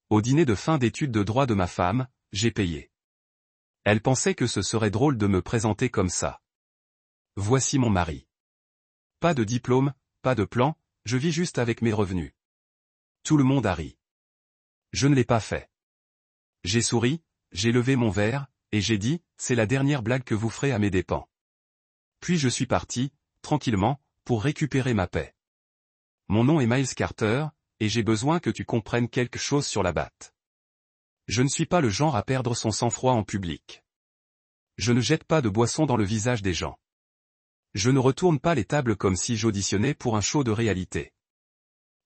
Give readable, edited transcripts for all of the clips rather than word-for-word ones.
Au dîner de fin d'études de droit de ma femme, j'ai payé. Elle pensait que ce serait drôle de me présenter comme ça. Voici mon mari. Pas de diplôme, pas de plan, je vis juste avec mes revenus. Tout le monde a ri. Je ne l'ai pas fait. J'ai souri, j'ai levé mon verre, et j'ai dit, c'est la dernière blague que vous ferez à mes dépens. Puis je suis parti, tranquillement, pour récupérer ma paix. Mon nom est Miles Carter, et j'ai besoin que tu comprennes quelque chose sur la batte. Je ne suis pas le genre à perdre son sang-froid en public. Je ne jette pas de boisson dans le visage des gens. Je ne retourne pas les tables comme si j'auditionnais pour un show de réalité.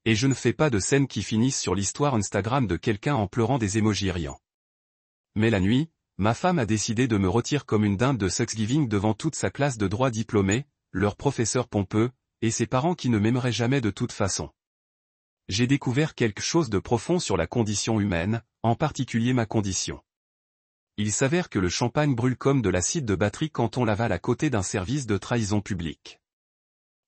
Et je ne fais pas de scènes qui finissent sur l'histoire Instagram de quelqu'un en pleurant des émojis riants. Mais la nuit, ma femme a décidé de me rôtir comme une dinde de Thanksgiving devant toute sa classe de droit diplômés, leur professeur pompeux, et ses parents qui ne m'aimeraient jamais de toute façon. J'ai découvert quelque chose de profond sur la condition humaine, en particulier ma condition. Il s'avère que le champagne brûle comme de l'acide de batterie quand on l'avale à côté d'un service de trahison publique.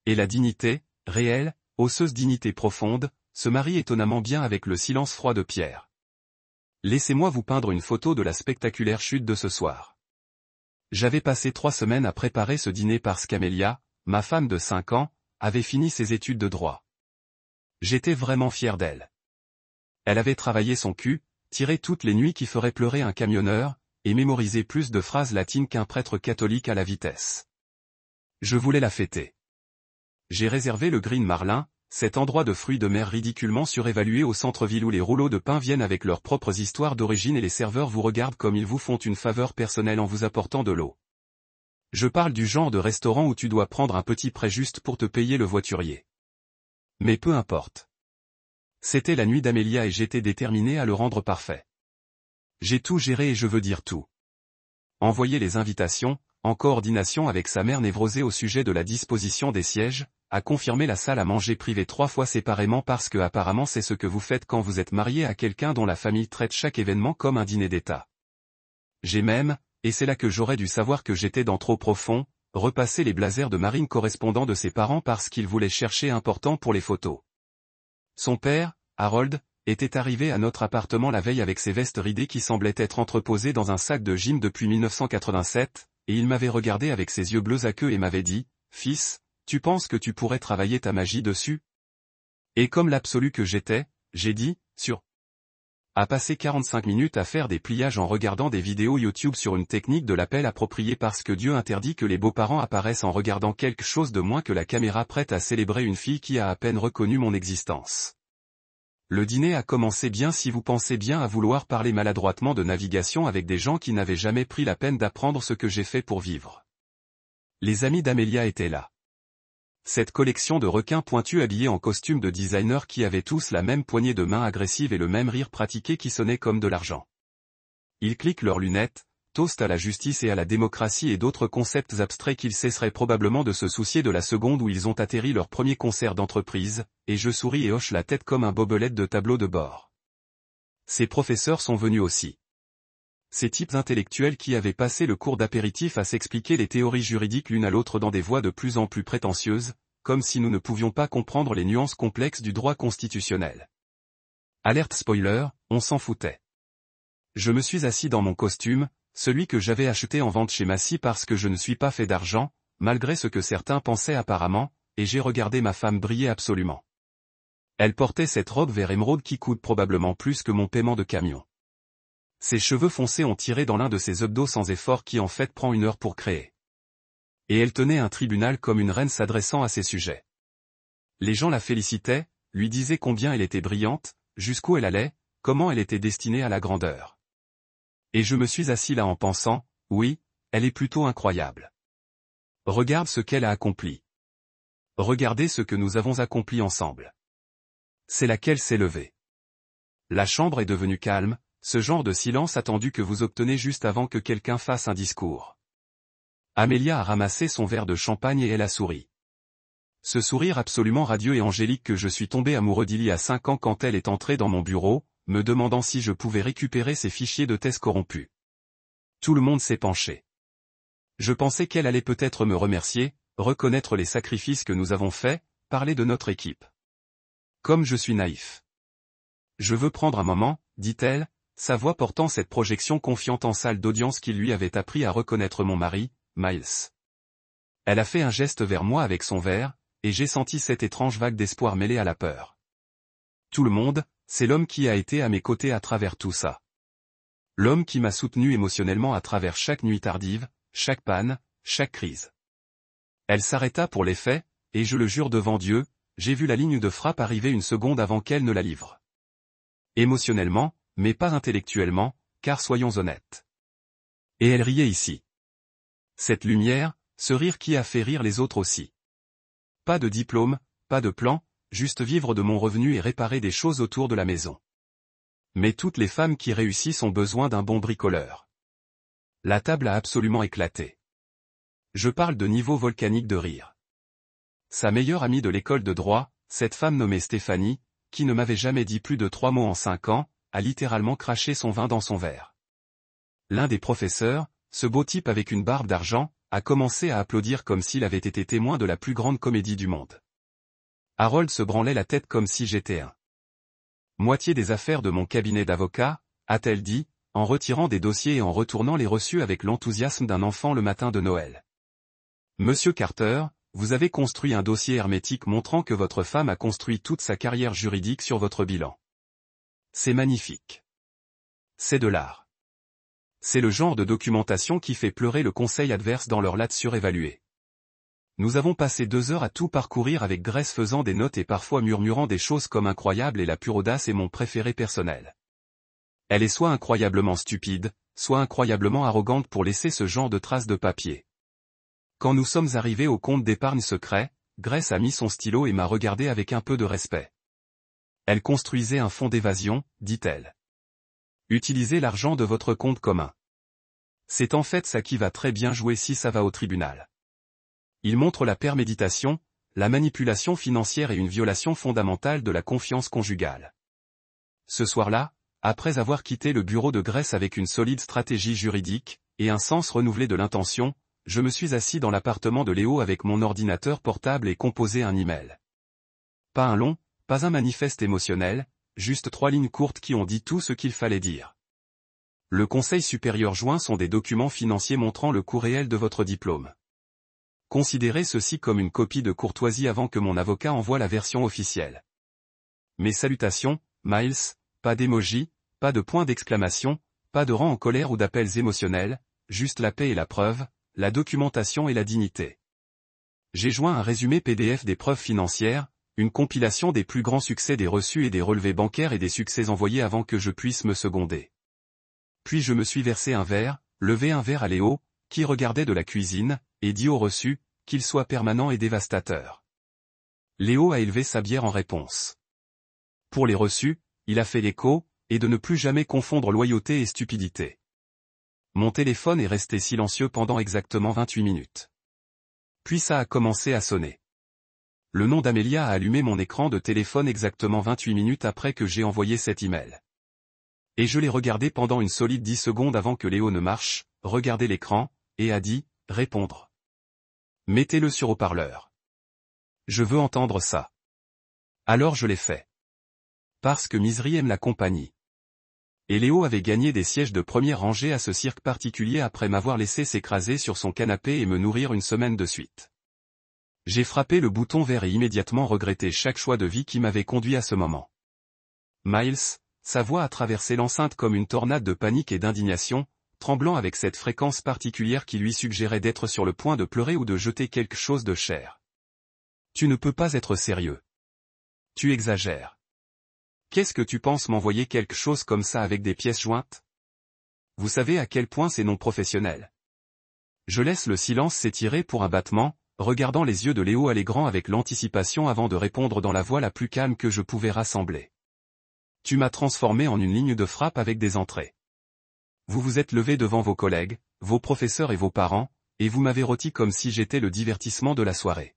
Et la dignité, réelle, osseuse dignité profonde, se marie étonnamment bien avec le silence froid de Pierre. Laissez-moi vous peindre une photo de la spectaculaire chute de ce soir. J'avais passé 3 semaines à préparer ce dîner parce qu'Amélia, ma femme de 5 ans, avait fini ses études de droit. J'étais vraiment fier d'elle. Elle avait travaillé son cul, tiré toutes les nuits qui feraient pleurer un camionneur, et mémorisé plus de phrases latines qu'un prêtre catholique à la vitesse. Je voulais la fêter. J'ai réservé le Green Marlin, cet endroit de fruits de mer ridiculement surévalué au centre-ville où les rouleaux de pain viennent avec leurs propres histoires d'origine et les serveurs vous regardent comme ils vous font une faveur personnelle en vous apportant de l'eau. Je parle du genre de restaurant où tu dois prendre un petit prêt juste pour te payer le voiturier. Mais peu importe. C'était la nuit d'Amélia et j'étais déterminé à le rendre parfait. J'ai tout géré et je veux dire tout. Envoyer les invitations, en coordination avec sa mère névrosée au sujet de la disposition des sièges, a confirmé la salle à manger privée 3 fois séparément parce que apparemment c'est ce que vous faites quand vous êtes marié à quelqu'un dont la famille traite chaque événement comme un dîner d'État. J'ai même, et c'est là que j'aurais dû savoir que j'étais dans trop profond, repassé les blazers de marine correspondants de ses parents parce qu'ils voulaient chercher important pour les photos. Son père, Harold, était arrivé à notre appartement la veille avec ses vestes ridées qui semblaient être entreposées dans un sac de gym depuis 1987, et il m'avait regardé avec ses yeux bleus à queue et m'avait dit, « Fils, tu penses que tu pourrais travailler ta magie dessus ?» Et comme l'absolu que j'étais, j'ai dit, « Sûr. » A passé 45 minutes à faire des pliages en regardant des vidéos YouTube sur une technique de l'appel appropriée parce que Dieu interdit que les beaux-parents apparaissent en regardant quelque chose de moins que la caméra prête à célébrer une fille qui a à peine reconnu mon existence. Le dîner a commencé bien si vous pensez bien à vouloir parler maladroitement de navigation avec des gens qui n'avaient jamais pris la peine d'apprendre ce que j'ai fait pour vivre. Les amis d'Amélia étaient là. Cette collection de requins pointus habillés en costume de designer qui avaient tous la même poignée de main agressive et le même rire pratiqué qui sonnait comme de l'argent. Ils cliquent leurs lunettes, toast à la justice et à la démocratie et d'autres concepts abstraits qu'ils cesseraient probablement de se soucier de la seconde où ils ont atterri leur premier concert d'entreprise, et je souris et hoche la tête comme un bobelette de tableau de bord. Ces professeurs sont venus aussi. Ces types intellectuels qui avaient passé le cours d'apéritif à s'expliquer les théories juridiques l'une à l'autre dans des voix de plus en plus prétentieuses, comme si nous ne pouvions pas comprendre les nuances complexes du droit constitutionnel. Alerte spoiler, on s'en foutait. Je me suis assis dans mon costume, celui que j'avais acheté en vente chez Massy parce que je ne suis pas fait d'argent, malgré ce que certains pensaient apparemment, et j'ai regardé ma femme briller absolument. Elle portait cette robe vert émeraude qui coûte probablement plus que mon paiement de camion. Ses cheveux foncés ont tiré dans l'un de ses abdos sans effort qui en fait prend 1 heure pour créer. Et elle tenait un tribunal comme une reine s'adressant à ses sujets. Les gens la félicitaient, lui disaient combien elle était brillante, jusqu'où elle allait, comment elle était destinée à la grandeur. Et je me suis assis là en pensant, oui, elle est plutôt incroyable. Regarde ce qu'elle a accompli. Regardez ce que nous avons accompli ensemble. C'est là qu'elle s'est levée. La chambre est devenue calme, ce genre de silence attendu que vous obtenez juste avant que quelqu'un fasse un discours. Amélia a ramassé son verre de champagne et elle a souri. Ce sourire absolument radieux et angélique que je suis tombé amoureux d'il y a 5 ans quand elle est entrée dans mon bureau, me demandant si je pouvais récupérer ses fichiers de thèse corrompus. Tout le monde s'est penché. Je pensais qu'elle allait peut-être me remercier, reconnaître les sacrifices que nous avons faits, parler de notre équipe. Comme je suis naïf. Je veux prendre un moment, dit-elle, sa voix portant cette projection confiante en salle d'audience qui lui avait appris à reconnaître mon mari, Miles. Elle a fait un geste vers moi avec son verre, et j'ai senti cette étrange vague d'espoir mêlée à la peur. Tout le monde, c'est l'homme qui a été à mes côtés à travers tout ça. L'homme qui m'a soutenu émotionnellement à travers chaque nuit tardive, chaque panne, chaque crise. Elle s'arrêta pour les faits, et je le jure devant Dieu, j'ai vu la ligne de frappe arriver une seconde avant qu'elle ne la livre. Émotionnellement, mais pas intellectuellement, car soyons honnêtes. Et elle riait ici. Cette lumière, ce rire qui a fait rire les autres aussi. Pas de diplôme, pas de plan, juste vivre de mon revenu et réparer des choses autour de la maison. Mais toutes les femmes qui réussissent ont besoin d'un bon bricoleur. La table a absolument éclaté. Je parle de niveau volcanique de rire. Sa meilleure amie de l'école de droit, cette femme nommée Stéphanie, qui ne m'avait jamais dit plus de 3 mots en 5 ans, a littéralement craché son vin dans son verre. L'un des professeurs, ce beau type avec une barbe d'argent, a commencé à applaudir comme s'il avait été témoin de la plus grande comédie du monde. Harold se branlait la tête comme si j'étais un moitié des affaires de mon cabinet d'avocat, a-t-elle dit, en retirant des dossiers et en retournant les reçus avec l'enthousiasme d'un enfant le matin de Noël. Monsieur Carter, vous avez construit un dossier hermétique montrant que votre femme a construit toute sa carrière juridique sur votre bilan. C'est magnifique. C'est de l'art. C'est le genre de documentation qui fait pleurer le conseil adverse dans leur latte surévaluée. Nous avons passé 2 heures à tout parcourir avec Grace faisant des notes et parfois murmurant des choses comme incroyable et la pure audace est mon préféré personnel. Elle est soit incroyablement stupide, soit incroyablement arrogante pour laisser ce genre de traces de papier. Quand nous sommes arrivés au compte d'épargne secret, Grace a mis son stylo et m'a regardé avec un peu de respect. Elle construisait un fonds d'évasion, dit-elle. Utilisez l'argent de votre compte commun. C'est en fait ça qui va très bien jouer si ça va au tribunal. Il montre la préméditation, la manipulation financière et une violation fondamentale de la confiance conjugale. Ce soir-là, après avoir quitté le bureau de Grace avec une solide stratégie juridique, et un sens renouvelé de l'intention, je me suis assis dans l'appartement de Léo avec mon ordinateur portable et composé un email. Pas un long, pas un manifeste émotionnel, juste 3 lignes courtes qui ont dit tout ce qu'il fallait dire. Le Conseil supérieur joint sont des documents financiers montrant le coût réel de votre diplôme. Considérez ceci comme une copie de courtoisie avant que mon avocat envoie la version officielle. Mes salutations, Miles, pas d'émoji, pas de point d'exclamation, pas de rang en colère ou d'appels émotionnels, juste la paix et la preuve, la documentation et la dignité. J'ai joint un résumé PDF des preuves financières, une compilation des plus grands succès des reçus et des relevés bancaires et des succès envoyés avant que je puisse me seconder. Puis je me suis versé un verre, levé un verre à Léo, qui regardait de la cuisine, et dit au reçu, qu'il soit permanent et dévastateur. Léo a élevé sa bière en réponse. Pour les reçus, il a fait l'écho, et de ne plus jamais confondre loyauté et stupidité. Mon téléphone est resté silencieux pendant exactement 28 minutes. Puis ça a commencé à sonner. Le nom d'Amélia a allumé mon écran de téléphone exactement 28 minutes après que j'ai envoyé cet email. Et je l'ai regardé pendant une solide 10 secondes avant que Léo ne marche, regardé l'écran, et a dit, répondre. Mettez-le sur haut-parleur. Je veux entendre ça. Alors je l'ai fait. Parce que Misery aime la compagnie. Et Léo avait gagné des sièges de première rangée à ce cirque particulier après m'avoir laissé s'écraser sur son canapé et me nourrir une semaine de suite. J'ai frappé le bouton vert et immédiatement regretté chaque choix de vie qui m'avait conduit à ce moment. Miles, sa voix a traversé l'enceinte comme une tornade de panique et d'indignation, tremblant avec cette fréquence particulière qui lui suggérait d'être sur le point de pleurer ou de jeter quelque chose de cher. Tu ne peux pas être sérieux. Tu exagères. Qu'est-ce que tu penses m'envoyer quelque chose comme ça avec des pièces jointes? Vous savez à quel point c'est non professionnel. Je laisse le silence s'étirer pour un battement, regardant les yeux de Léo Allègrand avec l'anticipation avant de répondre dans la voix la plus calme que je pouvais rassembler. Tu m'as transformé en une ligne de frappe avec des entrées. Vous vous êtes levé devant vos collègues, vos professeurs et vos parents, et vous m'avez rôti comme si j'étais le divertissement de la soirée.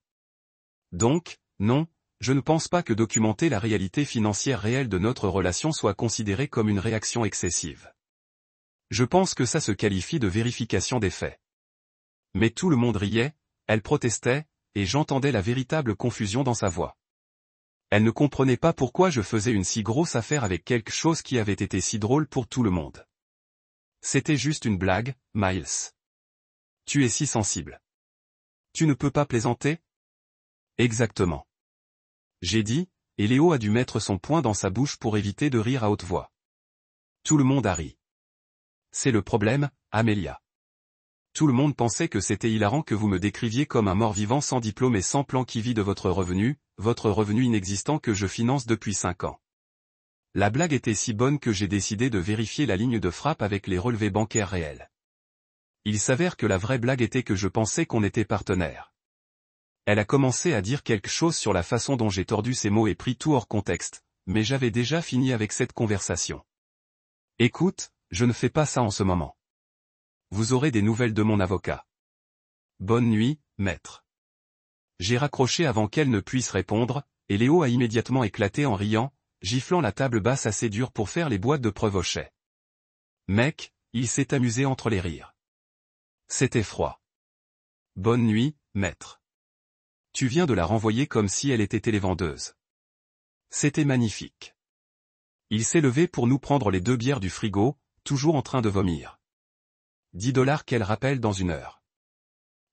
Donc, non, je ne pense pas que documenter la réalité financière réelle de notre relation soit considéré comme une réaction excessive. Je pense que ça se qualifie de vérification des faits. Mais tout le monde riait, elle protestait, et j'entendais la véritable confusion dans sa voix. Elle ne comprenait pas pourquoi je faisais une si grosse affaire avec quelque chose qui avait été si drôle pour tout le monde. C'était juste une blague, Miles. Tu es si sensible. Tu ne peux pas plaisanter? Exactement. J'ai dit, et Léo a dû mettre son poing dans sa bouche pour éviter de rire à haute voix. Tout le monde a ri. C'est le problème, Amelia. Tout le monde pensait que c'était hilarant que vous me décriviez comme un mort-vivant sans diplôme et sans plan qui vit de votre revenu inexistant que je finance depuis 5 ans. La blague était si bonne que j'ai décidé de vérifier la ligne de frappe avec les relevés bancaires réels. Il s'avère que la vraie blague était que je pensais qu'on était partenaires. Elle a commencé à dire quelque chose sur la façon dont j'ai tordu ces mots et pris tout hors contexte, mais j'avais déjà fini avec cette conversation. Écoute, je ne fais pas ça en ce moment. Vous aurez des nouvelles de mon avocat. Bonne nuit, maître. J'ai raccroché avant qu'elle ne puisse répondre, et Léo a immédiatement éclaté en riant, giflant la table basse assez dure pour faire les boîtes de preuve. Mec, il s'est amusé entre les rires. C'était froid. Bonne nuit, maître. Tu viens de la renvoyer comme si elle était télévendeuse. C'était magnifique. Il s'est levé pour nous prendre les 2 bières du frigo, toujours en train de vomir. $10 qu'elle rappelle dans 1 heure.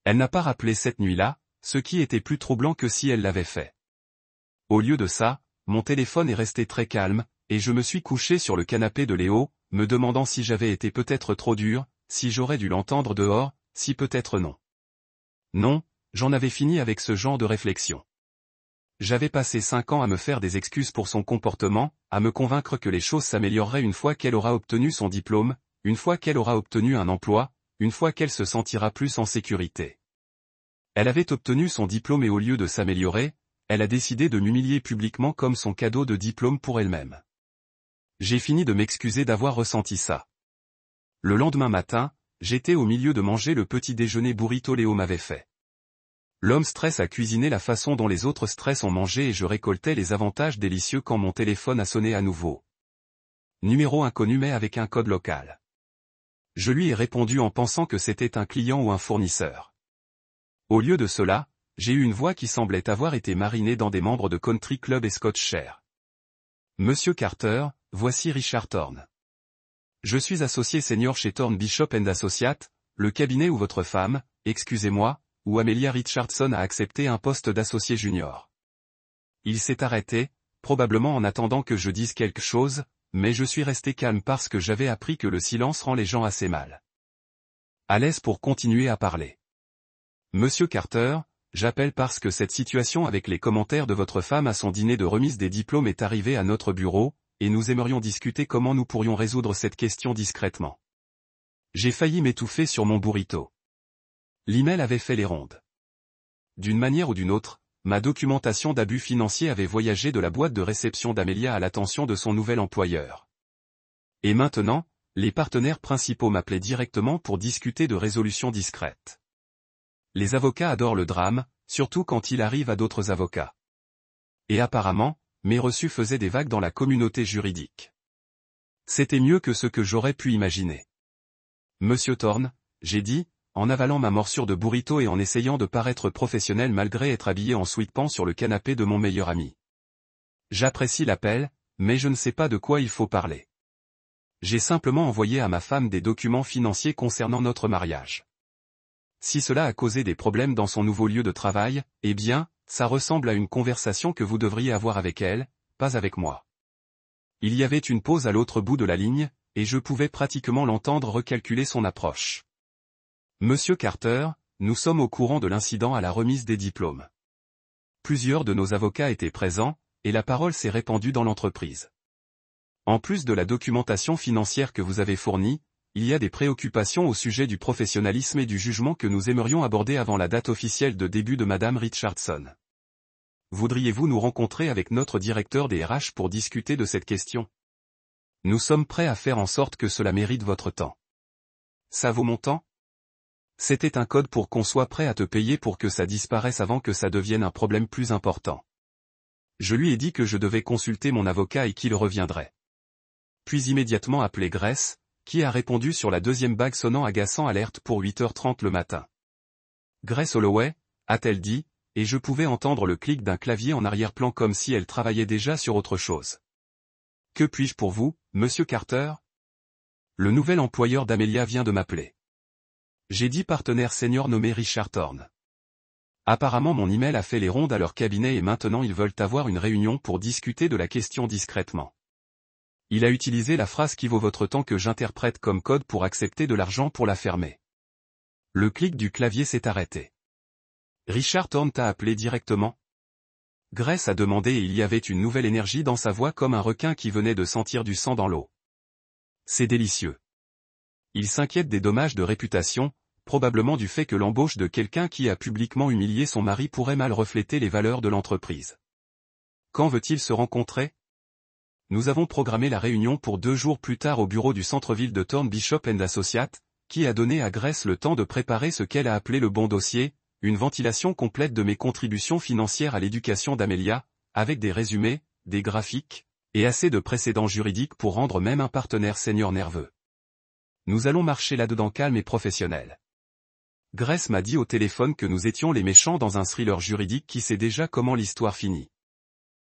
Elle n'a pas rappelé cette nuit-là, ce qui était plus troublant que si elle l'avait fait. Au lieu de ça, mon téléphone est resté très calme, et je me suis couché sur le canapé de Léo, me demandant si j'avais été peut-être trop dur, si j'aurais dû l'entendre dehors, si peut-être non. Non, j'en avais fini avec ce genre de réflexion. J'avais passé 5 ans à me faire des excuses pour son comportement, à me convaincre que les choses s'amélioreraient une fois qu'elle aura obtenu son diplôme, une fois qu'elle aura obtenu un emploi, une fois qu'elle se sentira plus en sécurité. Elle avait obtenu son diplôme et au lieu de s'améliorer, elle a décidé de m'humilier publiquement comme son cadeau de diplôme pour elle-même. J'ai fini de m'excuser d'avoir ressenti ça. Le lendemain matin, j'étais au milieu de manger le petit déjeuner burrito Léo m'avait fait. L'homme stress a cuisiné la façon dont les autres stress ont mangé et je récoltais les avantages délicieux quand mon téléphone a sonné à nouveau. Numéro inconnu mais avec un code local. Je lui ai répondu en pensant que c'était un client ou un fournisseur. Au lieu de cela, j'ai eu une voix qui semblait avoir été marinée dans des membres de Country Club et Scotch-Share. Monsieur Carter, voici Richard Thorne. Je suis associé senior chez Thorne Bishop & Associates, le cabinet où votre femme, excusez-moi, où Amelia Richardson a accepté un poste d'associé junior. Il s'est arrêté, probablement en attendant que je dise quelque chose, mais je suis resté calme parce que j'avais appris que le silence rend les gens assez mal à l'aise pour continuer à parler. Monsieur Carter, j'appelle parce que cette situation avec les commentaires de votre femme à son dîner de remise des diplômes est arrivée à notre bureau, et nous aimerions discuter comment nous pourrions résoudre cette question discrètement. J'ai failli m'étouffer sur mon burrito. L'email avait fait les rondes. D'une manière ou d'une autre, ma documentation d'abus financiers avait voyagé de la boîte de réception d'Amelia à l'attention de son nouvel employeur. Et maintenant, les partenaires principaux m'appelaient directement pour discuter de résolutions discrètes. Les avocats adorent le drame, surtout quand il arrive à d'autres avocats. Et apparemment, mes reçus faisaient des vagues dans la communauté juridique. C'était mieux que ce que j'aurais pu imaginer. Monsieur Thorne, j'ai dit, en avalant ma morsure de burrito et en essayant de paraître professionnel malgré être habillé en sweatpants sur le canapé de mon meilleur ami. J'apprécie l'appel, mais je ne sais pas de quoi il faut parler. J'ai simplement envoyé à ma femme des documents financiers concernant notre mariage. Si cela a causé des problèmes dans son nouveau lieu de travail, eh bien, ça ressemble à une conversation que vous devriez avoir avec elle, pas avec moi. Il y avait une pause à l'autre bout de la ligne, et je pouvais pratiquement l'entendre recalculer son approche. Monsieur Carter, nous sommes au courant de l'incident à la remise des diplômes. Plusieurs de nos avocats étaient présents, et la parole s'est répandue dans l'entreprise. En plus de la documentation financière que vous avez fournie, il y a des préoccupations au sujet du professionnalisme et du jugement que nous aimerions aborder avant la date officielle de début de Madame Richardson. Voudriez-vous nous rencontrer avec notre directeur des RH pour discuter de cette question? Nous sommes prêts à faire en sorte que cela mérite votre temps. Ça vaut mon temps? C'était un code pour qu'on soit prêt à te payer pour que ça disparaisse avant que ça devienne un problème plus important. Je lui ai dit que je devais consulter mon avocat et qu'il reviendrait. Puis immédiatement appelé Grace, qui a répondu sur la deuxième bague sonnant agaçant alerte pour 8h30 le matin. Grace Holloway, a-t-elle dit, et je pouvais entendre le clic d'un clavier en arrière-plan comme si elle travaillait déjà sur autre chose. Que puis-je pour vous, monsieur Carter? Le nouvel employeur d'Amelia vient de m'appeler. J'ai 10 partenaires seniors nommés Richard Thorne. Apparemment mon email a fait les rondes à leur cabinet et maintenant ils veulent avoir une réunion pour discuter de la question discrètement. Il a utilisé la phrase qui vaut votre temps que j'interprète comme code pour accepter de l'argent pour la fermer. Le clic du clavier s'est arrêté. Richard Thorne t'a appelé directement? Grace a demandé et il y avait une nouvelle énergie dans sa voix comme un requin qui venait de sentir du sang dans l'eau. C'est délicieux. Il s'inquiète des dommages de réputation, probablement du fait que l'embauche de quelqu'un qui a publiquement humilié son mari pourrait mal refléter les valeurs de l'entreprise. Quand veut-il se rencontrer? Nous avons programmé la réunion pour 2 jours plus tard au bureau du centre-ville de Thorne Bishop & Associates, qui a donné à Grace le temps de préparer ce qu'elle a appelé le bon dossier, une ventilation complète de mes contributions financières à l'éducation d'Amelia, avec des résumés, des graphiques, et assez de précédents juridiques pour rendre même un partenaire senior nerveux. Nous allons marcher là-dedans calme et professionnel. Grace m'a dit au téléphone que nous étions les méchants dans un thriller juridique qui sait déjà comment l'histoire finit.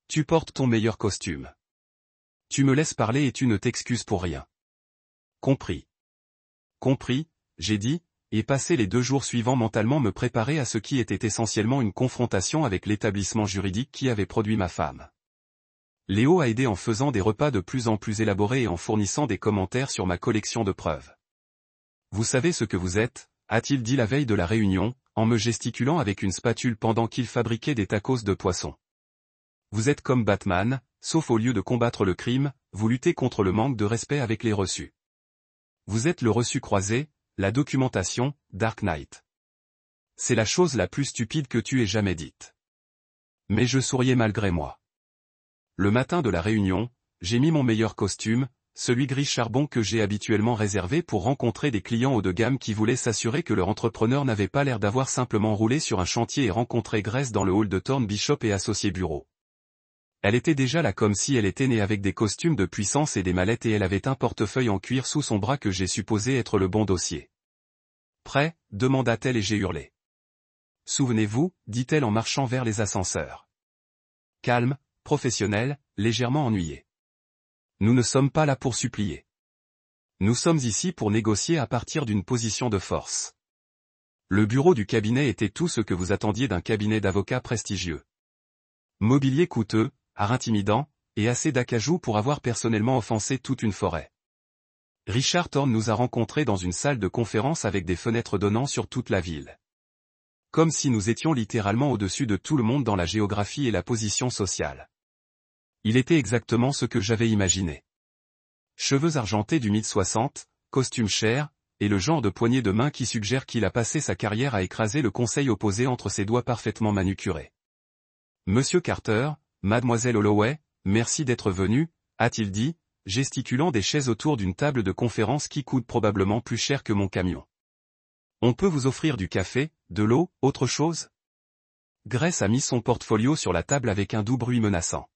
Tu portes ton meilleur costume. Tu me laisses parler et tu ne t'excuses pour rien. Compris. Compris, j'ai dit, et passé les 2 jours suivants mentalement me préparer à ce qui était essentiellement une confrontation avec l'établissement juridique qui avait produit ma femme. Léo a aidé en faisant des repas de plus en plus élaborés et en fournissant des commentaires sur ma collection de preuves. Vous savez ce que vous êtes, a-t-il dit la veille de la réunion, en me gesticulant avec une spatule pendant qu'il fabriquait des tacos de poisson. Vous êtes comme Batman, sauf au lieu de combattre le crime, vous luttez contre le manque de respect avec les reçus. Vous êtes le reçu croisé, la documentation, Dark Knight. C'est la chose la plus stupide que tu aies jamais dite. Mais je souriais malgré moi. Le matin de la réunion, j'ai mis mon meilleur costume, celui gris charbon que j'ai habituellement réservé pour rencontrer des clients haut de gamme qui voulaient s'assurer que leur entrepreneur n'avait pas l'air d'avoir simplement roulé sur un chantier et rencontré Grace dans le hall de Thorne Bishop et Associés bureau. Elle était déjà là comme si elle était née avec des costumes de puissance et des mallettes et elle avait un portefeuille en cuir sous son bras que j'ai supposé être le bon dossier. Prêt? Demanda-t-elle et j'ai hurlé. Souvenez-vous, dit-elle en marchant vers les ascenseurs. Calme, professionnel, légèrement ennuyé. Nous ne sommes pas là pour supplier. Nous sommes ici pour négocier à partir d'une position de force. Le bureau du cabinet était tout ce que vous attendiez d'un cabinet d'avocats prestigieux. Mobilier coûteux, art intimidant, et assez d'acajou pour avoir personnellement offensé toute une forêt. Richard Thorne nous a rencontrés dans une salle de conférence avec des fenêtres donnant sur toute la ville. Comme si nous étions littéralement au-dessus de tout le monde dans la géographie et la position sociale. Il était exactement ce que j'avais imaginé. Cheveux argentés du mid-60, costume cher, et le genre de poignée de main qui suggère qu'il a passé sa carrière à écraser le conseil opposé entre ses doigts parfaitement manucurés. Monsieur Carter, mademoiselle Holloway, merci d'être venu, a-t-il dit, gesticulant des chaises autour d'une table de conférence qui coûte probablement plus cher que mon camion. On peut vous offrir du café, de l'eau, autre chose? Grace a mis son portfolio sur la table avec un doux bruit menaçant.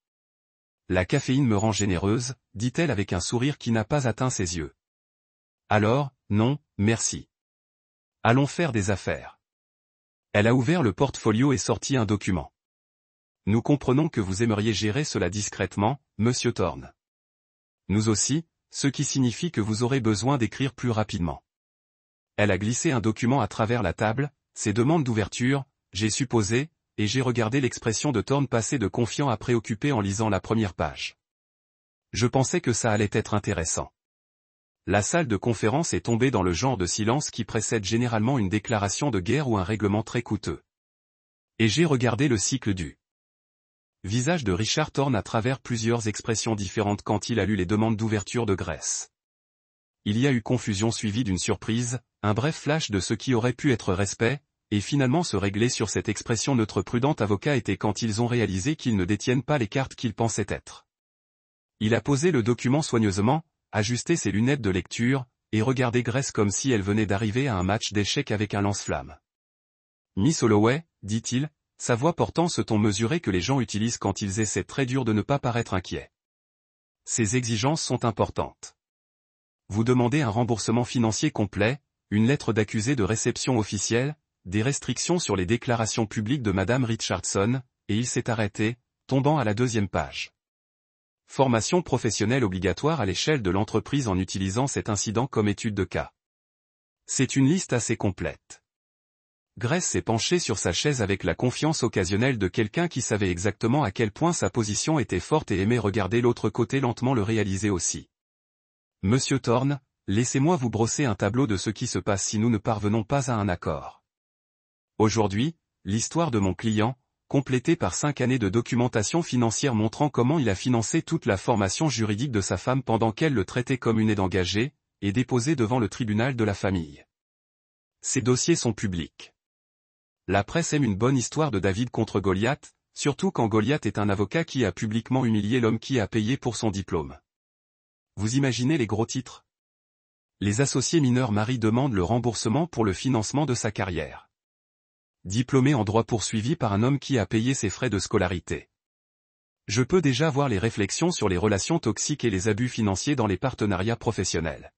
La caféine me rend généreuse, dit-elle avec un sourire qui n'a pas atteint ses yeux. Alors, non, merci. Allons faire des affaires. Elle a ouvert le portfolio et sorti un document. Nous comprenons que vous aimeriez gérer cela discrètement, monsieur Thorne. Nous aussi, ce qui signifie que vous aurez besoin d'écrire plus rapidement. Elle a glissé un document à travers la table, ses demandes d'ouverture, j'ai supposé, et j'ai regardé l'expression de Thorne passer de confiant à préoccupé en lisant la première page. Je pensais que ça allait être intéressant. La salle de conférence est tombée dans le genre de silence qui précède généralement une déclaration de guerre ou un règlement très coûteux. Et j'ai regardé le cycle du visage de Richard Thorne à travers plusieurs expressions différentes quand il a lu les demandes d'ouverture de Grace. Il y a eu confusion suivie d'une surprise, un bref flash de ce qui aurait pu être respect, et finalement se régler sur cette expression notre prudent avocat était quand ils ont réalisé qu'ils ne détiennent pas les cartes qu'ils pensaient être. Il a posé le document soigneusement, ajusté ses lunettes de lecture, et regardé Grace comme si elle venait d'arriver à un match d'échecs avec un lance-flamme. Miss Holloway, dit-il, sa voix portant ce ton mesuré que les gens utilisent quand ils essaient très dur de ne pas paraître inquiets. Ces exigences sont importantes. Vous demandez un remboursement financier complet, une lettre d'accusé de réception officielle, des restrictions sur les déclarations publiques de Madame Richardson, et il s'est arrêté, tombant à la 2e page. Formation professionnelle obligatoire à l'échelle de l'entreprise en utilisant cet incident comme étude de cas. C'est une liste assez complète. Grace s'est penché sur sa chaise avec la confiance occasionnelle de quelqu'un qui savait exactement à quel point sa position était forte et aimait regarder l'autre côté lentement le réaliser aussi. Monsieur Thorne, laissez-moi vous brosser un tableau de ce qui se passe si nous ne parvenons pas à un accord. Aujourd'hui, l'histoire de mon client, complétée par 5 années de documentation financière montrant comment il a financé toute la formation juridique de sa femme pendant qu'elle le traitait comme une aide engagée, est déposée devant le tribunal de la famille. Ces dossiers sont publics. La presse aime une bonne histoire de David contre Goliath, surtout quand Goliath est un avocat qui a publiquement humilié l'homme qui a payé pour son diplôme. Vous imaginez les gros titres? Les associés mineurs Marie demandent le remboursement pour le financement de sa carrière. Diplômé en droit poursuivi par un homme qui a payé ses frais de scolarité. Je peux déjà voir les réflexions sur les relations toxiques et les abus financiers dans les partenariats professionnels.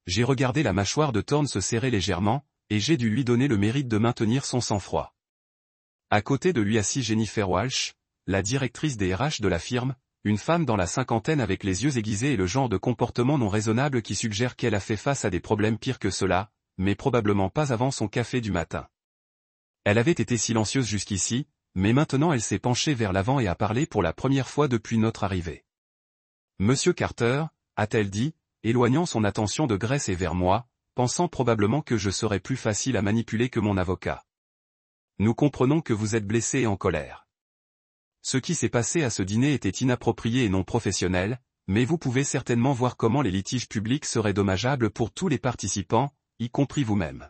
J'ai regardé la mâchoire de Thorne se serrer légèrement, et j'ai dû lui donner le mérite de maintenir son sang-froid. À côté de lui assis Jennifer Walsh, la directrice des RH de la firme, une femme dans la cinquantaine avec les yeux aiguisés et le genre de comportement non raisonnable qui suggère qu'elle a fait face à des problèmes pires que cela, mais probablement pas avant son café du matin. Elle avait été silencieuse jusqu'ici, mais maintenant elle s'est penchée vers l'avant et a parlé pour la première fois depuis notre arrivée. Monsieur Carter, a-t-elle dit, éloignant son attention de Grace et vers moi, pensant probablement que je serais plus facile à manipuler que mon avocat. Nous comprenons que vous êtes blessé et en colère. Ce qui s'est passé à ce dîner était inapproprié et non professionnel, mais vous pouvez certainement voir comment les litiges publics seraient dommageables pour tous les participants, y compris vous-même.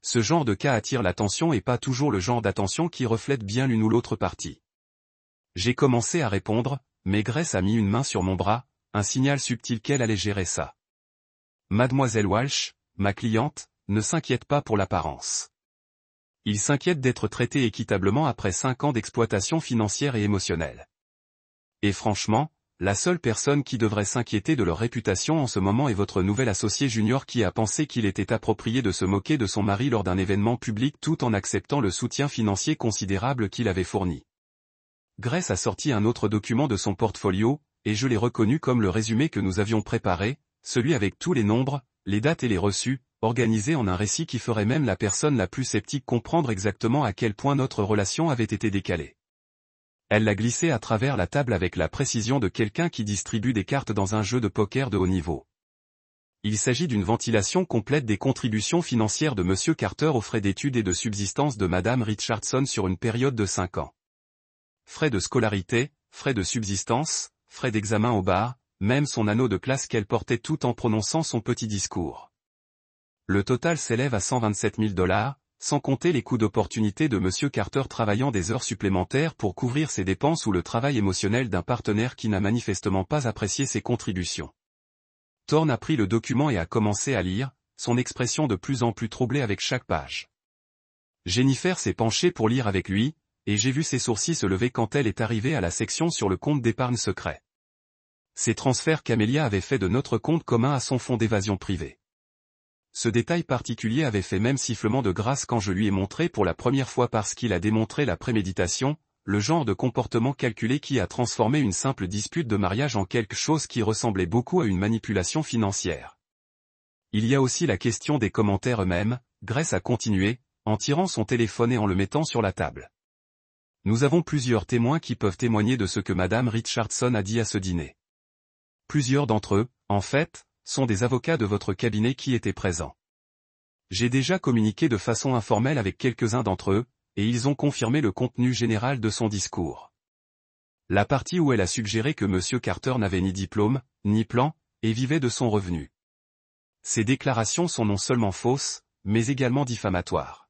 Ce genre de cas attire l'attention et pas toujours le genre d'attention qui reflète bien l'une ou l'autre partie. J'ai commencé à répondre, mais Grace a mis une main sur mon bras, un signal subtil qu'elle allait gérer ça. Mademoiselle Walsh, ma cliente, ne s'inquiète pas pour l'apparence. Il s'inquiète d'être traité équitablement après 5 ans d'exploitation financière et émotionnelle. Et franchement, la seule personne qui devrait s'inquiéter de leur réputation en ce moment est votre nouvel associé junior qui a pensé qu'il était approprié de se moquer de son mari lors d'un événement public tout en acceptant le soutien financier considérable qu'il avait fourni. Grace a sorti un autre document de son portfolio, et je l'ai reconnu comme le résumé que nous avions préparé, celui avec tous les nombres, les dates et les reçus, organisés en un récit qui ferait même la personne la plus sceptique comprendre exactement à quel point notre relation avait été décalée. Elle l'a glissé à travers la table avec la précision de quelqu'un qui distribue des cartes dans un jeu de poker de haut niveau. Il s'agit d'une ventilation complète des contributions financières de M. Carter aux frais d'études et de subsistance de Mme Richardson sur une période de 5 ans. Frais de scolarité, frais de subsistance, frais d'examen au bar, même son anneau de classe qu'elle portait tout en prononçant son petit discours. Le total s'élève à 127 000 $, sans compter les coûts d'opportunité de M. Carter travaillant des heures supplémentaires pour couvrir ses dépenses ou le travail émotionnel d'un partenaire qui n'a manifestement pas apprécié ses contributions. Thorne a pris le document et a commencé à lire, son expression de plus en plus troublée avec chaque page. Jennifer s'est penchée pour lire avec lui, et j'ai vu ses sourcils se lever quand elle est arrivée à la section sur le compte d'épargne secret. Ces transferts qu'Amelia avait fait de notre compte commun à son fonds d'évasion privée. Ce détail particulier avait fait même sifflement de grâce quand je lui ai montré pour la première fois parce qu'il a démontré la préméditation, le genre de comportement calculé qui a transformé une simple dispute de mariage en quelque chose qui ressemblait beaucoup à une manipulation financière. Il y a aussi la question des commentaires eux-mêmes, Grace a continué, en tirant son téléphone et en le mettant sur la table. Nous avons plusieurs témoins qui peuvent témoigner de ce que Madame Richardson a dit à ce dîner. Plusieurs d'entre eux, en fait, sont des avocats de votre cabinet qui étaient présents. J'ai déjà communiqué de façon informelle avec quelques-uns d'entre eux, et ils ont confirmé le contenu général de son discours. La partie où elle a suggéré que M. Carter n'avait ni diplôme, ni plan, et vivait de son revenu. Ces déclarations sont non seulement fausses, mais également diffamatoires.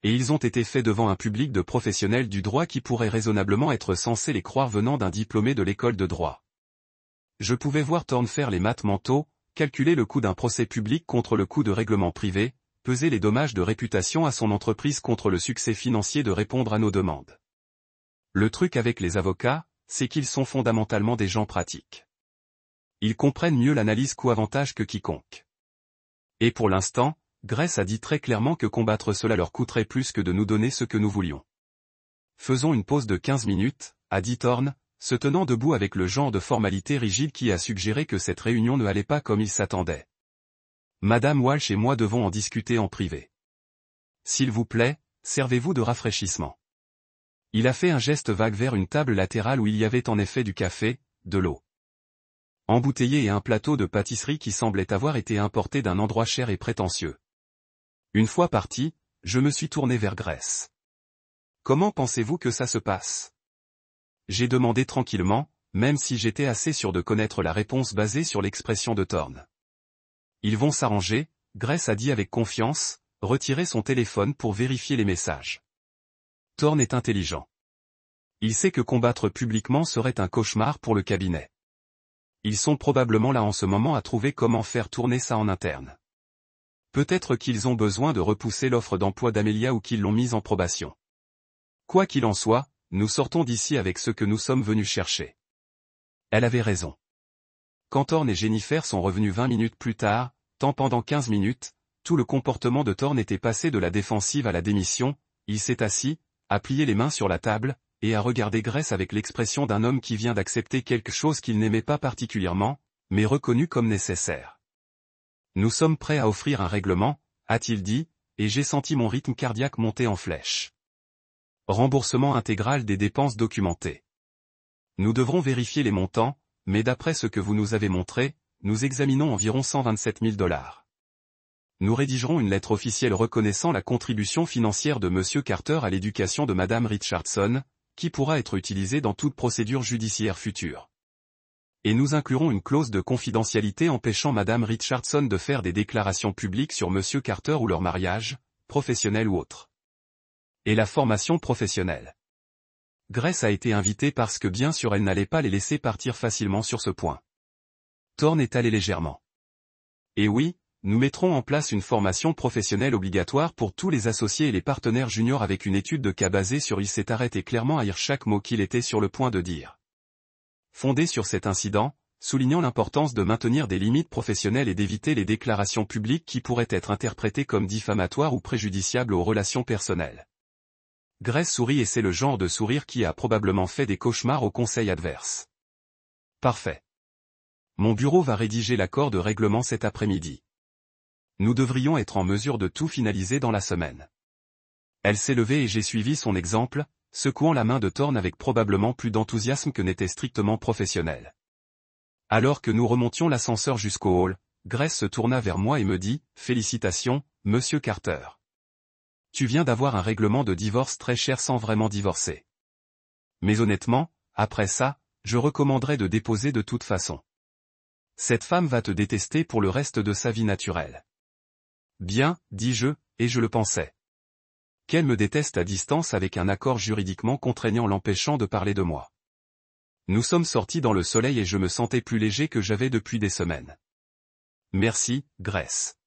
Et ils ont été faits devant un public de professionnels du droit qui pourrait raisonnablement être censé les croire venant d'un diplômé de l'école de droit. Je pouvais voir Thorne faire les maths mentaux, calculer le coût d'un procès public contre le coût de règlement privé, peser les dommages de réputation à son entreprise contre le succès financier de répondre à nos demandes. Le truc avec les avocats, c'est qu'ils sont fondamentalement des gens pratiques. Ils comprennent mieux l'analyse coût-avantage que quiconque. Et pour l'instant, Grace a dit très clairement que combattre cela leur coûterait plus que de nous donner ce que nous voulions. Faisons une pause de 15 minutes, a dit Thorne, se tenant debout avec le genre de formalité rigide qui a suggéré que cette réunion ne allait pas comme il s'attendait. Madame Walsh et moi devons en discuter en privé. S'il vous plaît, servez-vous de rafraîchissement. Il a fait un geste vague vers une table latérale où il y avait en effet du café, de l'eau embouteillée et un plateau de pâtisserie qui semblait avoir été importé d'un endroit cher et prétentieux. Une fois parti, je me suis tourné vers Grace. Comment pensez-vous que ça se passe? J'ai demandé tranquillement, même si j'étais assez sûr de connaître la réponse basée sur l'expression de Thorne. Ils vont s'arranger, Grace a dit avec confiance, retirer son téléphone pour vérifier les messages. Thorne est intelligent. Il sait que combattre publiquement serait un cauchemar pour le cabinet. Ils sont probablement là en ce moment à trouver comment faire tourner ça en interne. Peut-être qu'ils ont besoin de repousser l'offre d'emploi d'Amelia ou qu'ils l'ont mise en probation. Quoi qu'il en soit, nous sortons d'ici avec ce que nous sommes venus chercher. Elle avait raison. Quand Thorne et Jennifer sont revenus 20 minutes plus tard, tant pendant 15 minutes, tout le comportement de Thorne était passé de la défensive à la démission, il s'est assis, a plié les mains sur la table, et a regardé Grace avec l'expression d'un homme qui vient d'accepter quelque chose qu'il n'aimait pas particulièrement, mais reconnu comme nécessaire. Nous sommes prêts à offrir un règlement, a-t-il dit, et j'ai senti mon rythme cardiaque monter en flèche. Remboursement intégral des dépenses documentées. Nous devrons vérifier les montants, mais d'après ce que vous nous avez montré, nous examinons environ 127 000 $. Nous rédigerons une lettre officielle reconnaissant la contribution financière de M. Carter à l'éducation de Mme Richardson, qui pourra être utilisée dans toute procédure judiciaire future. Et nous inclurons une clause de confidentialité empêchant Mme Richardson de faire des déclarations publiques sur M. Carter ou leur mariage, professionnel ou autre. Et la formation professionnelle. Grace a été invitée parce que bien sûr elle n'allait pas les laisser partir facilement sur ce point. Thorne est allé légèrement. Et oui, nous mettrons en place une formation professionnelle obligatoire pour tous les associés et les partenaires juniors avec une étude de cas basée sur il s'est arrêté clairement à lire chaque mot qu'il était sur le point de dire. Fondé sur cet incident, soulignant l'importance de maintenir des limites professionnelles et d'éviter les déclarations publiques qui pourraient être interprétées comme diffamatoires ou préjudiciables aux relations personnelles. Grace sourit et c'est le genre de sourire qui a probablement fait des cauchemars au conseil adverse. Parfait. Mon bureau va rédiger l'accord de règlement cet après-midi. Nous devrions être en mesure de tout finaliser dans la semaine. Elle s'est levée et j'ai suivi son exemple, secouant la main de Thorne avec probablement plus d'enthousiasme que n'était strictement professionnel. Alors que nous remontions l'ascenseur jusqu'au hall, Grace se tourna vers moi et me dit « Félicitations, Monsieur Carter. Tu viens d'avoir un règlement de divorce très cher sans vraiment divorcer. Mais honnêtement, après ça, je recommanderais de déposer de toute façon. Cette femme va te détester pour le reste de sa vie naturelle. » Bien, dis-je, et je le pensais. Qu'elle me déteste à distance avec un accord juridiquement contraignant l'empêchant de parler de moi. Nous sommes sortis dans le soleil et je me sentais plus léger que j'avais depuis des semaines. Merci, Grace.